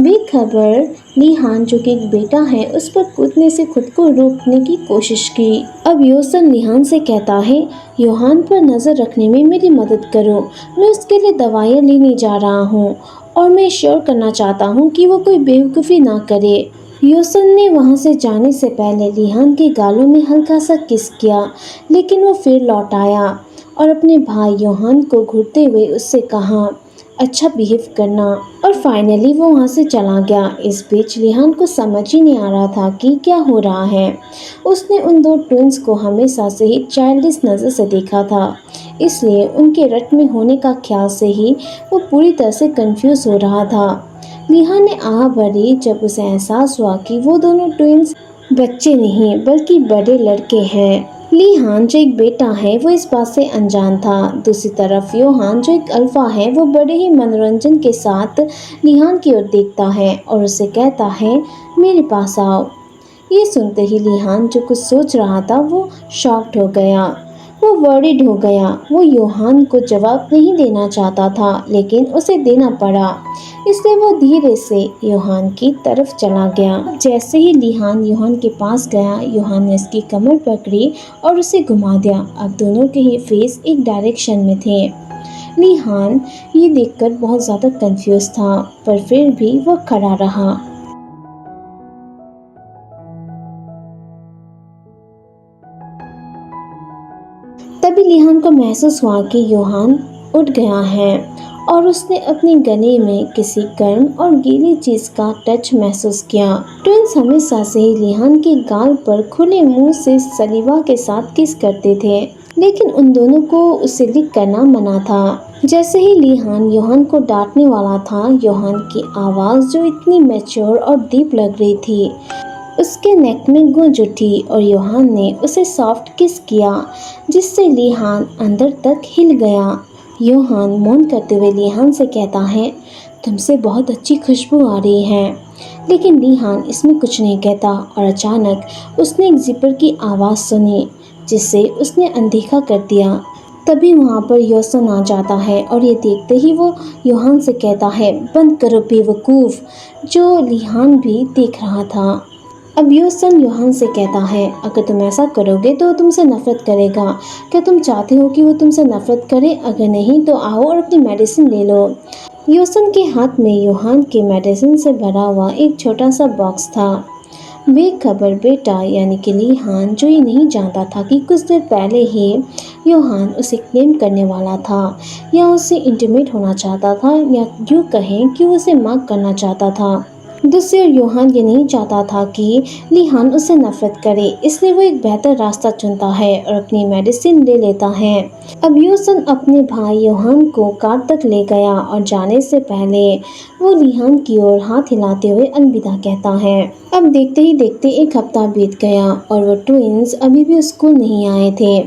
बेखबर लिहान जो कि एक बेटा है उस पर कूदने से खुद को रोकने की कोशिश की। अब योसन लिहान से कहता है, यूहान पर नज़र रखने में मेरी मदद करो, मैं उसके लिए दवाइयाँ लेने जा रहा हूँ और मैं श्योर करना चाहता हूँ कि वो कोई बेवकूफ़ी ना करे। योसन ने वहाँ से जाने से पहले लिहान के गालों में हल्का सा किस किया, लेकिन वो फिर लौट आया और अपने भाई यूहान को घूरते हुए उससे कहा, अच्छा बिहेव करना, और फाइनली वो वहाँ से चला गया। इस बीच लिहान को समझ ही नहीं आ रहा था कि क्या हो रहा है। उसने उन दो ट्विंस को हमेशा से ही चाइल्डिश नज़र से देखा था, इसलिए उनके रट में होने का ख्याल से ही वो पूरी तरह से कंफ्यूज हो रहा था। लिहान ने आह भरी जब उसे एहसास हुआ कि वो दोनों ट्विंस बच्चे नहीं बल्कि बड़े लड़के हैं। लिहान जो एक बेटा है वो इस बात से अनजान था। दूसरी तरफ यूहान जो एक अल्फा है वो बड़े ही मनोरंजन के साथ लिहान की ओर देखता है और उसे कहता है, मेरे पास आओ। ये सुनते ही लिहान जो कुछ सोच रहा था वो शॉक्ड हो गया, वो वरीड हो गया। वो यूहान को जवाब नहीं देना चाहता था, लेकिन उसे देना पड़ा, इसलिए वो धीरे से यूहान की तरफ चला गया। जैसे ही लिहान यूहान के पास गया, यूहान ने उसकी कमर पकड़ी और उसे घुमा दिया। अब दोनों के ही फेस एक डायरेक्शन में थे। लिहान ये देखकर बहुत ज़्यादा कंफ्यूज था, पर फिर भी वो खड़ा रहा। तभी लिहान को महसूस हुआ कि यूहान उठ गया है और उसने अपने गले में किसी गर्म और गीली चीज का टच महसूस किया। ट्विंस हमेशा से ही लिहान के गाल पर खुले मुंह से सलीवा के साथ किस करते थे, लेकिन उन दोनों को उसे लिक करना मना था। जैसे ही लिहान यूहान को डांटने वाला था, यूहान की आवाज़ जो इतनी मैच्योर और डीप लग रही थी उसके नेक में गूंज उठी और यूहान ने उसे सॉफ्ट किस किया, जिससे लिहान अंदर तक हिल गया। यूहान मौन करते हुए लिहान से कहता है, तुमसे बहुत अच्छी खुशबू आ रही है। लेकिन लिहान इसमें कुछ नहीं कहता और अचानक उसने एक जिपर की आवाज़ सुनी, जिससे उसने अनदेखा कर दिया। तभी वहाँ पर योसन आ जाता है और ये देखते ही वो यूहान से कहता है, बंद करो बेवकूफ़, जो लिहान भी देख रहा था। अब योसन यूहान से कहता है, अगर तुम ऐसा करोगे तो तुमसे नफरत करेगा। क्या तुम चाहते हो कि वो तुमसे नफरत करे? अगर नहीं तो आओ और अपनी मेडिसिन ले लो। योसन के हाथ में यूहान के मेडिसिन से भरा हुआ एक छोटा सा बॉक्स था। बेखबर बेटा यानी कि लिहान, जो ये नहीं जानता था कि कुछ देर पहले ही यूहान उसे क्लेम करने वाला था, या उससे इंटीमेट होना चाहता था, या यूँ कहें कि उसे मार्क करना चाहता था। दूसरी ओर यूहान ये नहीं चाहता था कि लिहान उससे नफरत करे, इसलिए वो एक बेहतर रास्ता चुनता है और अपनी मेडिसिन ले लेता है। अब योसन अपने भाई यूहान को कार तक ले गया और जाने से पहले वो लिहान की ओर हाथ हिलाते हुए अलविदा कहता है। अब देखते ही देखते एक हफ्ता बीत गया और वो ट्विंस अभी भी स्कूल नहीं आए थे,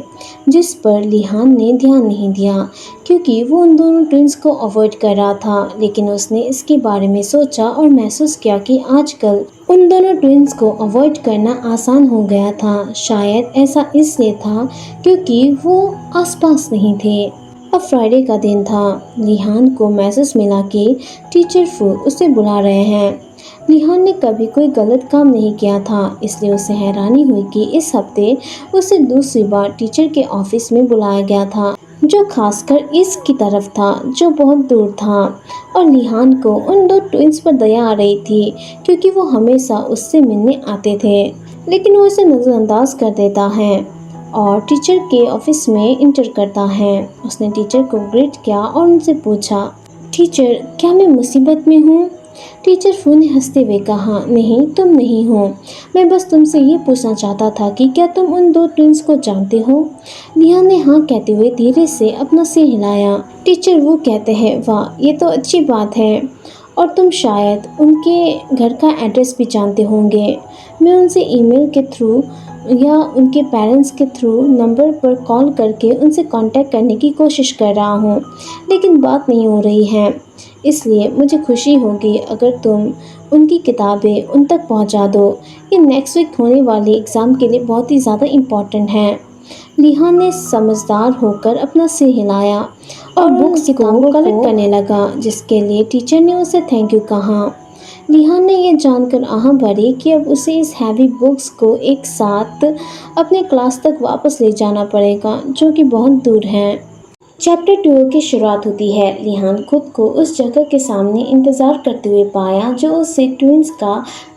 जिस पर लिहान ने ध्यान नहीं दिया क्योंकि वो उन दोनों ट्विंस को अवॉइड कर रहा था। लेकिन उसने इसके बारे में सोचा और महसूस किया कि आजकल उन दोनों ट्विंस को अवॉइड करना आसान हो गया था। शायद ऐसा इसलिए था क्योंकि वो आसपास नहीं थे। अब फ्राइडे का दिन था। लिहान को मैसेज मिला कि टीचर फू उसे बुला रहे हैं। लिहान ने कभी कोई गलत काम नहीं किया था, इसलिए उसे हैरानी हुई कि इस हफ्ते उसे दूसरी बार टीचर के ऑफिस में बुलाया गया था, जो खासकर ईस्ट की तरफ था, जो बहुत दूर था। और लिहान को उन दो ट्विंस पर दया आ रही थी क्योंकि वो हमेशा उससे मिलने आते थे, लेकिन वो उसे नज़रअंदाज कर देता है और टीचर के ऑफिस में इंटर करता है। उसने टीचर को ग्रीट किया और उनसे पूछा, टीचर क्या मैं मुसीबत में हूँ? टीचर फू ने हंसते हुए कहा, नहीं तुम नहीं हो, मैं बस तुमसे ये पूछना चाहता था कि क्या तुम उन दो ट्विंस को जानते हो? लिहान ने हाँ कहते हुए धीरे से अपना सिर हिलाया। टीचर वो कहते हैं, वाह ये तो अच्छी बात है, और तुम शायद उनके घर का एड्रेस भी जानते होंगे। मैं उनसे ईमेल के थ्रू या उनके पेरेंट्स के थ्रू नंबर पर कॉल करके उनसे कांटेक्ट करने की कोशिश कर रहा हूँ, लेकिन बात नहीं हो रही है। इसलिए मुझे खुशी होगी अगर तुम उनकी किताबें उन तक पहुँचा दो। ये नेक्स्ट वीक होने वाले एग्ज़ाम के लिए बहुत ही ज़्यादा इम्पोर्टेंट है। लिहान ने समझदार होकर अपना सिर हिलाया और बुक्स को कलेक्ट करने लगा, जिसके लिए टीचर ने उसे थैंक यू कहा। लिहान ने यह जानकर आह भरी कि अब उसे इस हैवी बुक्स को एक साथ अपने क्लास तक वापस ले जाना पड़ेगा, जो कि बहुत दूर है। चैप्टर 2 की शुरुआत होती है। लिहान खुद को उस जगह के सामने इंतज़ार करते हुए पाया जो उसे ट्विंस का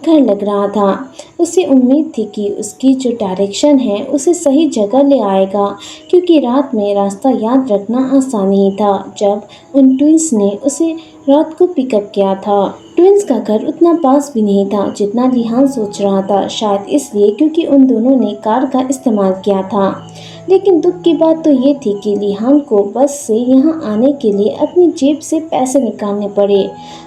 घर लग रहा था। उसे उम्मीद थी कि उसकी जो डायरेक्शन है उसे सही जगह ले आएगा, क्योंकि रात में रास्ता याद रखना आसान नहीं था जब उन ट्विंस ने उसे रात को पिकअप किया था। ट्विंस का घर उतना पास भी नहीं था जितना लिहान सोच रहा था, शायद इसलिए क्योंकि उन दोनों ने कार का इस्तेमाल किया था। लेकिन दुख की बात तो ये थी कि लिहान को बस से यहाँ आने के लिए अपनी जेब से पैसे निकालने पड़े।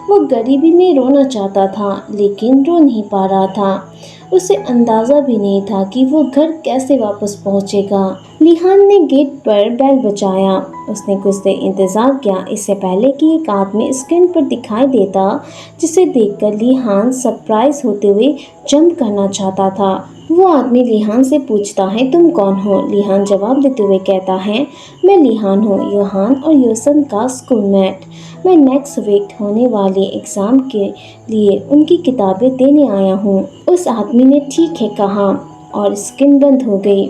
वो गरीबी में रोना चाहता था, लेकिन रो नहीं पा रहा था। उसे अंदाज़ा भी नहीं था कि वो घर कैसे वापस पहुँचेगा। लिहान ने गेट पर बेल बजाया। उसने कुछ देर इंतज़ार किया, इससे पहले कि एक आदमी स्क्रीन पर दिखाई देता, जिसे देखकर लिहान सरप्राइज होते हुए जंप करना चाहता था। वो आदमी लिहान से पूछता है, तुम कौन हो? लिहान जवाब देते हुए कहता है, मैं लिहान हूँ, योहान और योसन का स्कूलमेट। मैं नेक्स्ट वीक होने वाले एग्ज़ाम के लिए उनकी किताबें देने आया हूँ। उस आदमी ने ठीक है कहा और स्क्रीन बंद हो गई।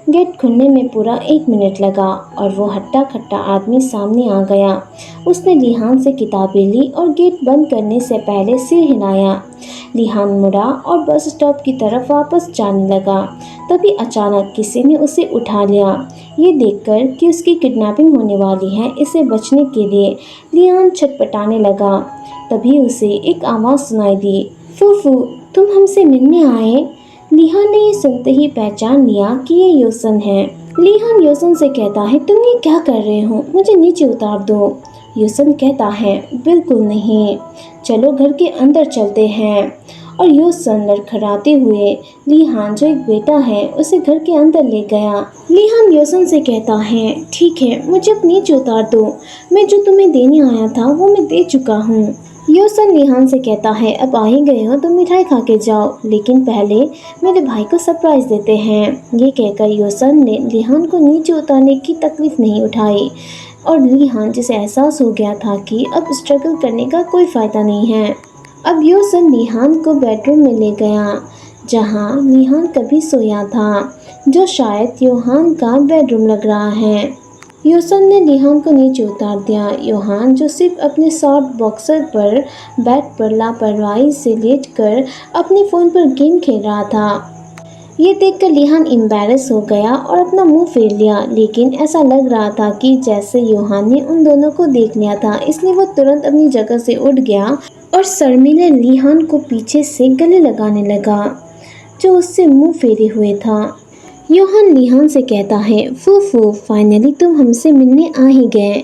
गेट खुलने में पूरा 1 मिनट लगा और वो हट्टा खट्टा आदमी सामने आ गया। उसने लिहान से किताबें ली और गेट बंद करने से पहले सिर हिलाया। लिहान मुड़ा और बस स्टॉप की तरफ वापस जाने लगा। तभी अचानक किसी ने उसे उठा लिया। ये देखकर कि उसकी किडनैपिंग होने वाली है, इससे बचने के लिए लिहान छटपटाने लगा। तभी उसे एक आवाज़ सुनाई दी, फूफू तुम हमसे मिलने आए? लिहान ने ये सुनते ही पहचान लिया कि ये योसन है। लिहान योसन से कहता है, तुम ये क्या कर रहे हो? मुझे नीचे उतार दो। योसन कहता है, बिल्कुल नहीं, चलो घर के अंदर चलते हैं। और योसन लड़खड़ाते हुए लिहान जो एक बेटा है उसे घर के अंदर ले गया। लिहान योसन से कहता है, ठीक है मुझे अब नीचे उतार दो, मैं जो तुम्हें देने आया था वो मैं दे चुका हूँ। योसन लिहान से कहता है, अब आ ही गए हो तो मिठाई खा के जाओ, लेकिन पहले मेरे भाई को सरप्राइज देते हैं। ये कहकर योसन ने लिहान को नीचे उतारने की तकलीफ नहीं उठाई और लिहान जिसे एहसास हो गया था कि अब स्ट्रगल करने का कोई फ़ायदा नहीं है। अब योसन लिहान को बेडरूम में ले गया जहाँ लिहान कभी सोया था, जो शायद योहान का बेडरूम लग रहा है। योसन ने लिहान को नीचे उतार दिया। योहान जो सिर्फ अपने शॉर्ट बॉक्सर पर बेड पर लापरवाही से लेटकर अपने फ़ोन पर गेम खेल रहा था। ये देखकर लिहान एम्बैरेस हो गया और अपना मुंह फेर लिया, लेकिन ऐसा लग रहा था कि जैसे योहान ने उन दोनों को देख लिया था, इसलिए वो तुरंत अपनी जगह से उठ गया और शर्मीले लिहान को पीछे से गले लगाने लगा, जो उससे मुंह फेरे हुए था। योहान लिहान से कहता है, फूफू फाइनली तुम हमसे मिलने आ ही गए।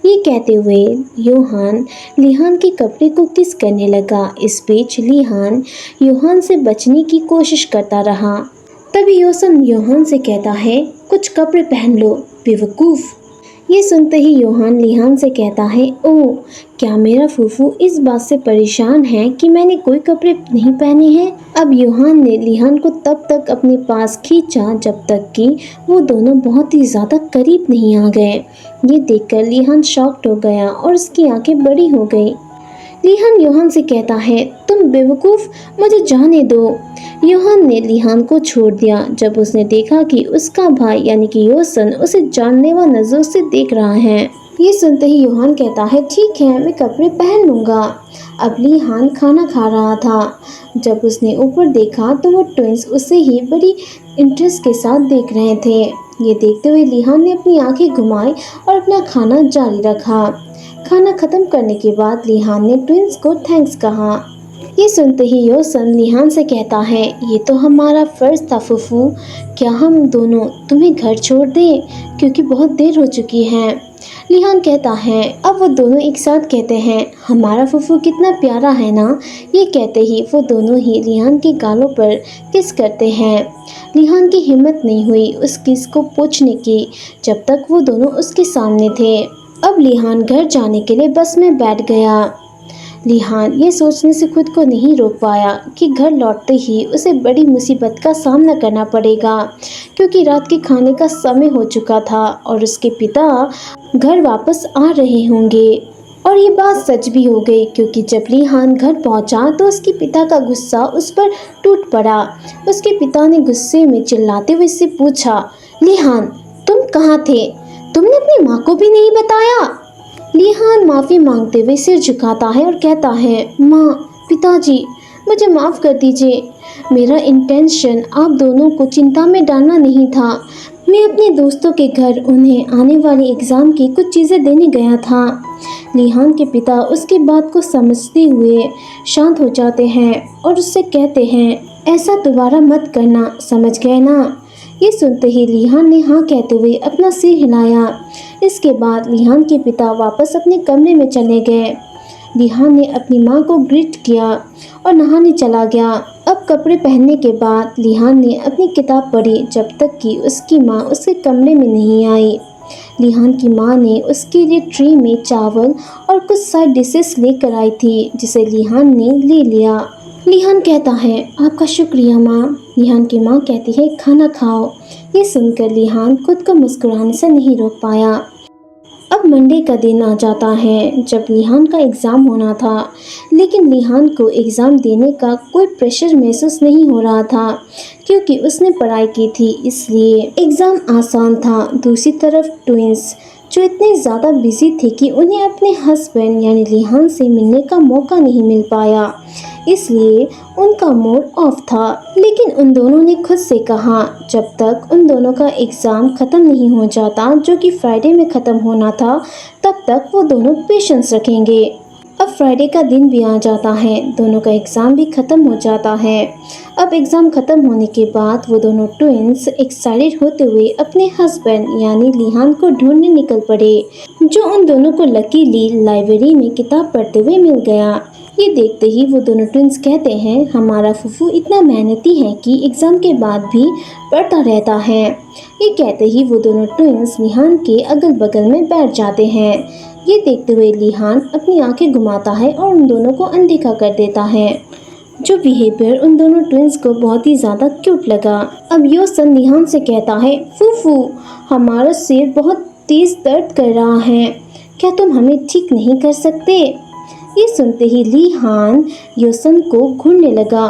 ये कहते हुए योहान लिहान के कपड़े को किस करने लगा। इस बीच लिहान योहान से बचने की कोशिश करता रहा। तभी योसन योहान से कहता है, कुछ कपड़े पहन लो बेवकूफ़। ये सुनते ही योहान लिहान से कहता है, ओह क्या मेरा फूफू इस बात से परेशान है कि मैंने कोई कपड़े नहीं पहने हैं। अब योहान ने लिहान को तब तक अपने पास खींचा जब तक कि वो दोनों बहुत ही ज़्यादा करीब नहीं आ गए। ये देखकर लिहान शॉक्ड हो गया और उसकी आंखें बड़ी हो गई। लिहान योहान से कहता है, तुम बेवकूफ़, मुझे जाने दो। योहान ने लिहान को छोड़ दिया जब उसने देखा कि उसका भाई यानी कि योसन उसे जानलेवा नज़रों से देख रहा है। ये सुनते ही योहान कहता है, ठीक है मैं कपड़े पहन लूँगा। अब लिहान खाना खा रहा था। जब उसने ऊपर देखा तो वो ट्विंस उसे ही बड़ी इंटरेस्ट के साथ देख रहे थे। ये देखते हुए लिहान ने अपनी आंखें घुमाई और अपना खाना जारी रखा। खाना खत्म करने के बाद लिहान ने ट्विंस को थैंक्स कहा। ये सुनते ही योसन लिहान से कहता है, ये तो हमारा फ़र्ज़ था फूफू, क्या हम दोनों तुम्हें घर छोड़ दें, क्योंकि बहुत देर हो चुकी है। लिहान कहता है। अब वो दोनों एक साथ कहते हैं, हमारा फूफू कितना प्यारा है ना। ये कहते ही वो दोनों ही लिहान के गालों पर किस करते हैं। लिहान की हिम्मत नहीं हुई उस किस को पूछने की जब तक वो दोनों उसके सामने थे। अब लिहान घर जाने के लिए बस में बैठ गया। लिहान ये सोचने से खुद को नहीं रोक पाया कि घर लौटते ही उसे बड़ी मुसीबत का सामना करना पड़ेगा, क्योंकि रात के खाने का समय हो चुका था और उसके पिता घर वापस आ रहे होंगे। और ये बात सच भी हो गई, क्योंकि जब लिहान घर पहुंचा तो उसके पिता का गुस्सा उस पर टूट पड़ा। उसके पिता ने गुस्से में चिल्लाते हुए उससे पूछा, लिहान तुम कहाँ थे? तुमने अपनी माँ को भी नहीं बताया? लिहान माफ़ी मांगते हुए सिर झुकाता है और कहता है, माँ, पिताजी, मुझे माफ़ कर दीजिए। मेरा इंटेंशन आप दोनों को चिंता में डालना नहीं था। मैं अपने दोस्तों के घर उन्हें आने वाले एग्ज़ाम की कुछ चीज़ें देने गया था। लिहान के पिता उसकी बात को समझते हुए शांत हो जाते हैं और उससे कहते हैं, ऐसा दोबारा मत करना, समझ गए ना? ये सुनते ही लिहान ने हाँ कहते हुए अपना सिर हिलाया। इसके बाद लिहान के पिता वापस अपने कमरे में चले गए। लिहान ने अपनी माँ को ग्रीट किया और नहाने चला गया। अब कपड़े पहनने के बाद लिहान ने अपनी किताब पढ़ी जब तक कि उसकी माँ उसके कमरे में नहीं आई। लिहान की माँ ने उसके लिए ट्रे में चावल और कुछ साइड डिशेस लेकर आई थी, जिसे लिहान ने ले लिया। लिहान कहता है, आपका शुक्रिया माँ। लिहान की माँ कहती है, खाना खाओ। ये सुनकर लिहान खुद को मुस्कुराने से नहीं रोक पाया। अब मंडे का दिन आ जाता है जब लिहान का एग्ज़ाम होना था, लेकिन लिहान को एग्ज़ाम देने का कोई प्रेशर महसूस नहीं हो रहा था, क्योंकि उसने पढ़ाई की थी, इसलिए एग्ज़ाम आसान था। दूसरी तरफ ट्विंस जो इतने ज़्यादा बिजी थे कि उन्हें अपने हस्बैंड यानी लिहान से मिलने का मौका नहीं मिल पाया, इसलिए उनका मूड ऑफ था। लेकिन उन दोनों ने खुद से कहा, जब तक उन दोनों का एग्ज़ाम ख़त्म नहीं हो जाता, जो कि फ्राइडे में ख़त्म होना था, तब तक वो दोनों पेशेंस रखेंगे। अब फ्राइडे का दिन भी आ जाता है, दोनों का एग्ज़ाम भी ख़त्म हो जाता है। अब एग्ज़ाम ख़त्म होने के बाद वो दोनों ट्विंस एक्साइटेड होते हुए अपने हस्बैंड यानी लिहान को ढूंढने निकल पड़े, जो उन दोनों को लकीली लाइब्रेरी में किताब पढ़ते हुए मिल गया। ये देखते ही वो दोनों ट्विंस कहते हैं, हमारा फूफू इतना मेहनती है कि एग्ज़ाम के बाद भी पढ़ता रहता है। ये कहते ही वो दोनों ट्विंस लिहान के अगल बगल में बैठ जाते हैं। ये देखते हुए लिहान अपनी आंखें घुमाता है और उन दोनों को अनदेखा कर देता है, जो बिहेवियर उन दोनों ट्विंस को बहुत ही ज़्यादा क्यूट लगा। अब योसन लिहान से कहता है, फूफू, हमारा सिर बहुत तेज़ दर्द कर रहा है, क्या तुम हमें ठीक नहीं कर सकते? ये सुनते ही लिहान योसन को घूरने लगा।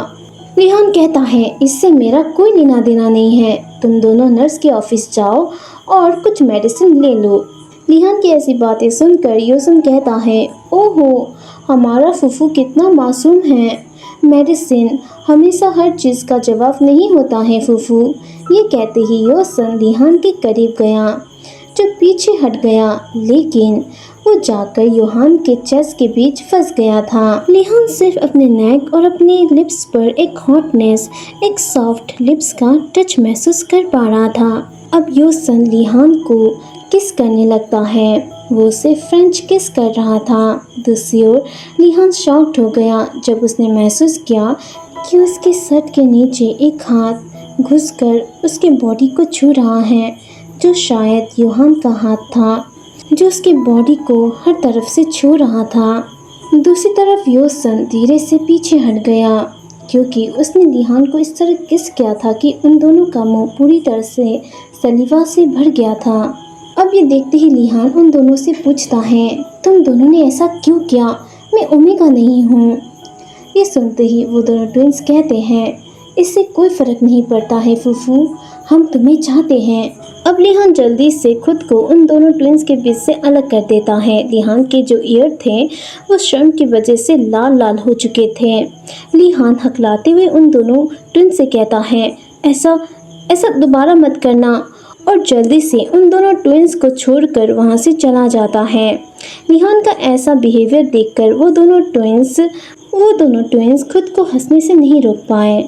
लिहान कहता है, इससे मेरा कोई लेना देना नहीं है, तुम दोनों नर्स के ऑफिस जाओ और कुछ मेडिसिन ले लो। लिहान की ऐसी बातें सुनकर योसन कहता है, ओहो, हमारा फूफू कितना मासूम है, मेडिसिन हमेशा हर चीज़ का जवाब नहीं होता है फूफू। ये कहते ही योसन लिहान के करीब गया, जो पीछे हट गया, लेकिन वो जाकर योहान के चेस्ट के बीच फंस गया था। लिहान सिर्फ अपने नेक और अपने लिप्स पर एक हॉटनेस, एक सॉफ्ट लिप्स का टच महसूस कर पा रहा था। अब योसन लिहान को किस करने लगता है, वो उसे फ्रेंच किस कर रहा था। दूसरी ओर लिहान शॉक्ड हो गया जब उसने महसूस किया कि उसके शर्ट के नीचे एक हाथ घुसकर उसके बॉडी को छू रहा है, जो शायद योहान का हाथ था, जो उसके बॉडी को हर तरफ से छू रहा था। दूसरी तरफ योसन धीरे से पीछे हट गया, क्योंकि उसने लिहान को इस तरह किस किया था कि उन दोनों का मुंह पूरी तरह से सलीवा से भर गया था। अब ये देखते ही लिहान उन दोनों से पूछता है, तुम दोनों ने ऐसा क्यों किया? मैं ओमेगा नहीं हूँ। ये सुनते ही वो दोनों ट्विंस कहते हैं, इससे कोई फ़र्क नहीं पड़ता है फूफू, हम तुम्हें चाहते हैं। अब लिहान जल्दी से खुद को उन दोनों ट्विंस के बीच से अलग कर देता है। लिहान के जो ईयर थे वो शर्म की वजह से लाल लाल हो चुके थे। लिहान हकलाते हुए उन दोनों ट्विंस से कहता है, ऐसा दोबारा मत करना, और जल्दी से उन दोनों ट्विंस को छोड़कर वहाँ से चला जाता है। लिहान का ऐसा बिहेवियर देखकर वो दोनों ट्विंस खुद को हंसने से नहीं रोक पाए।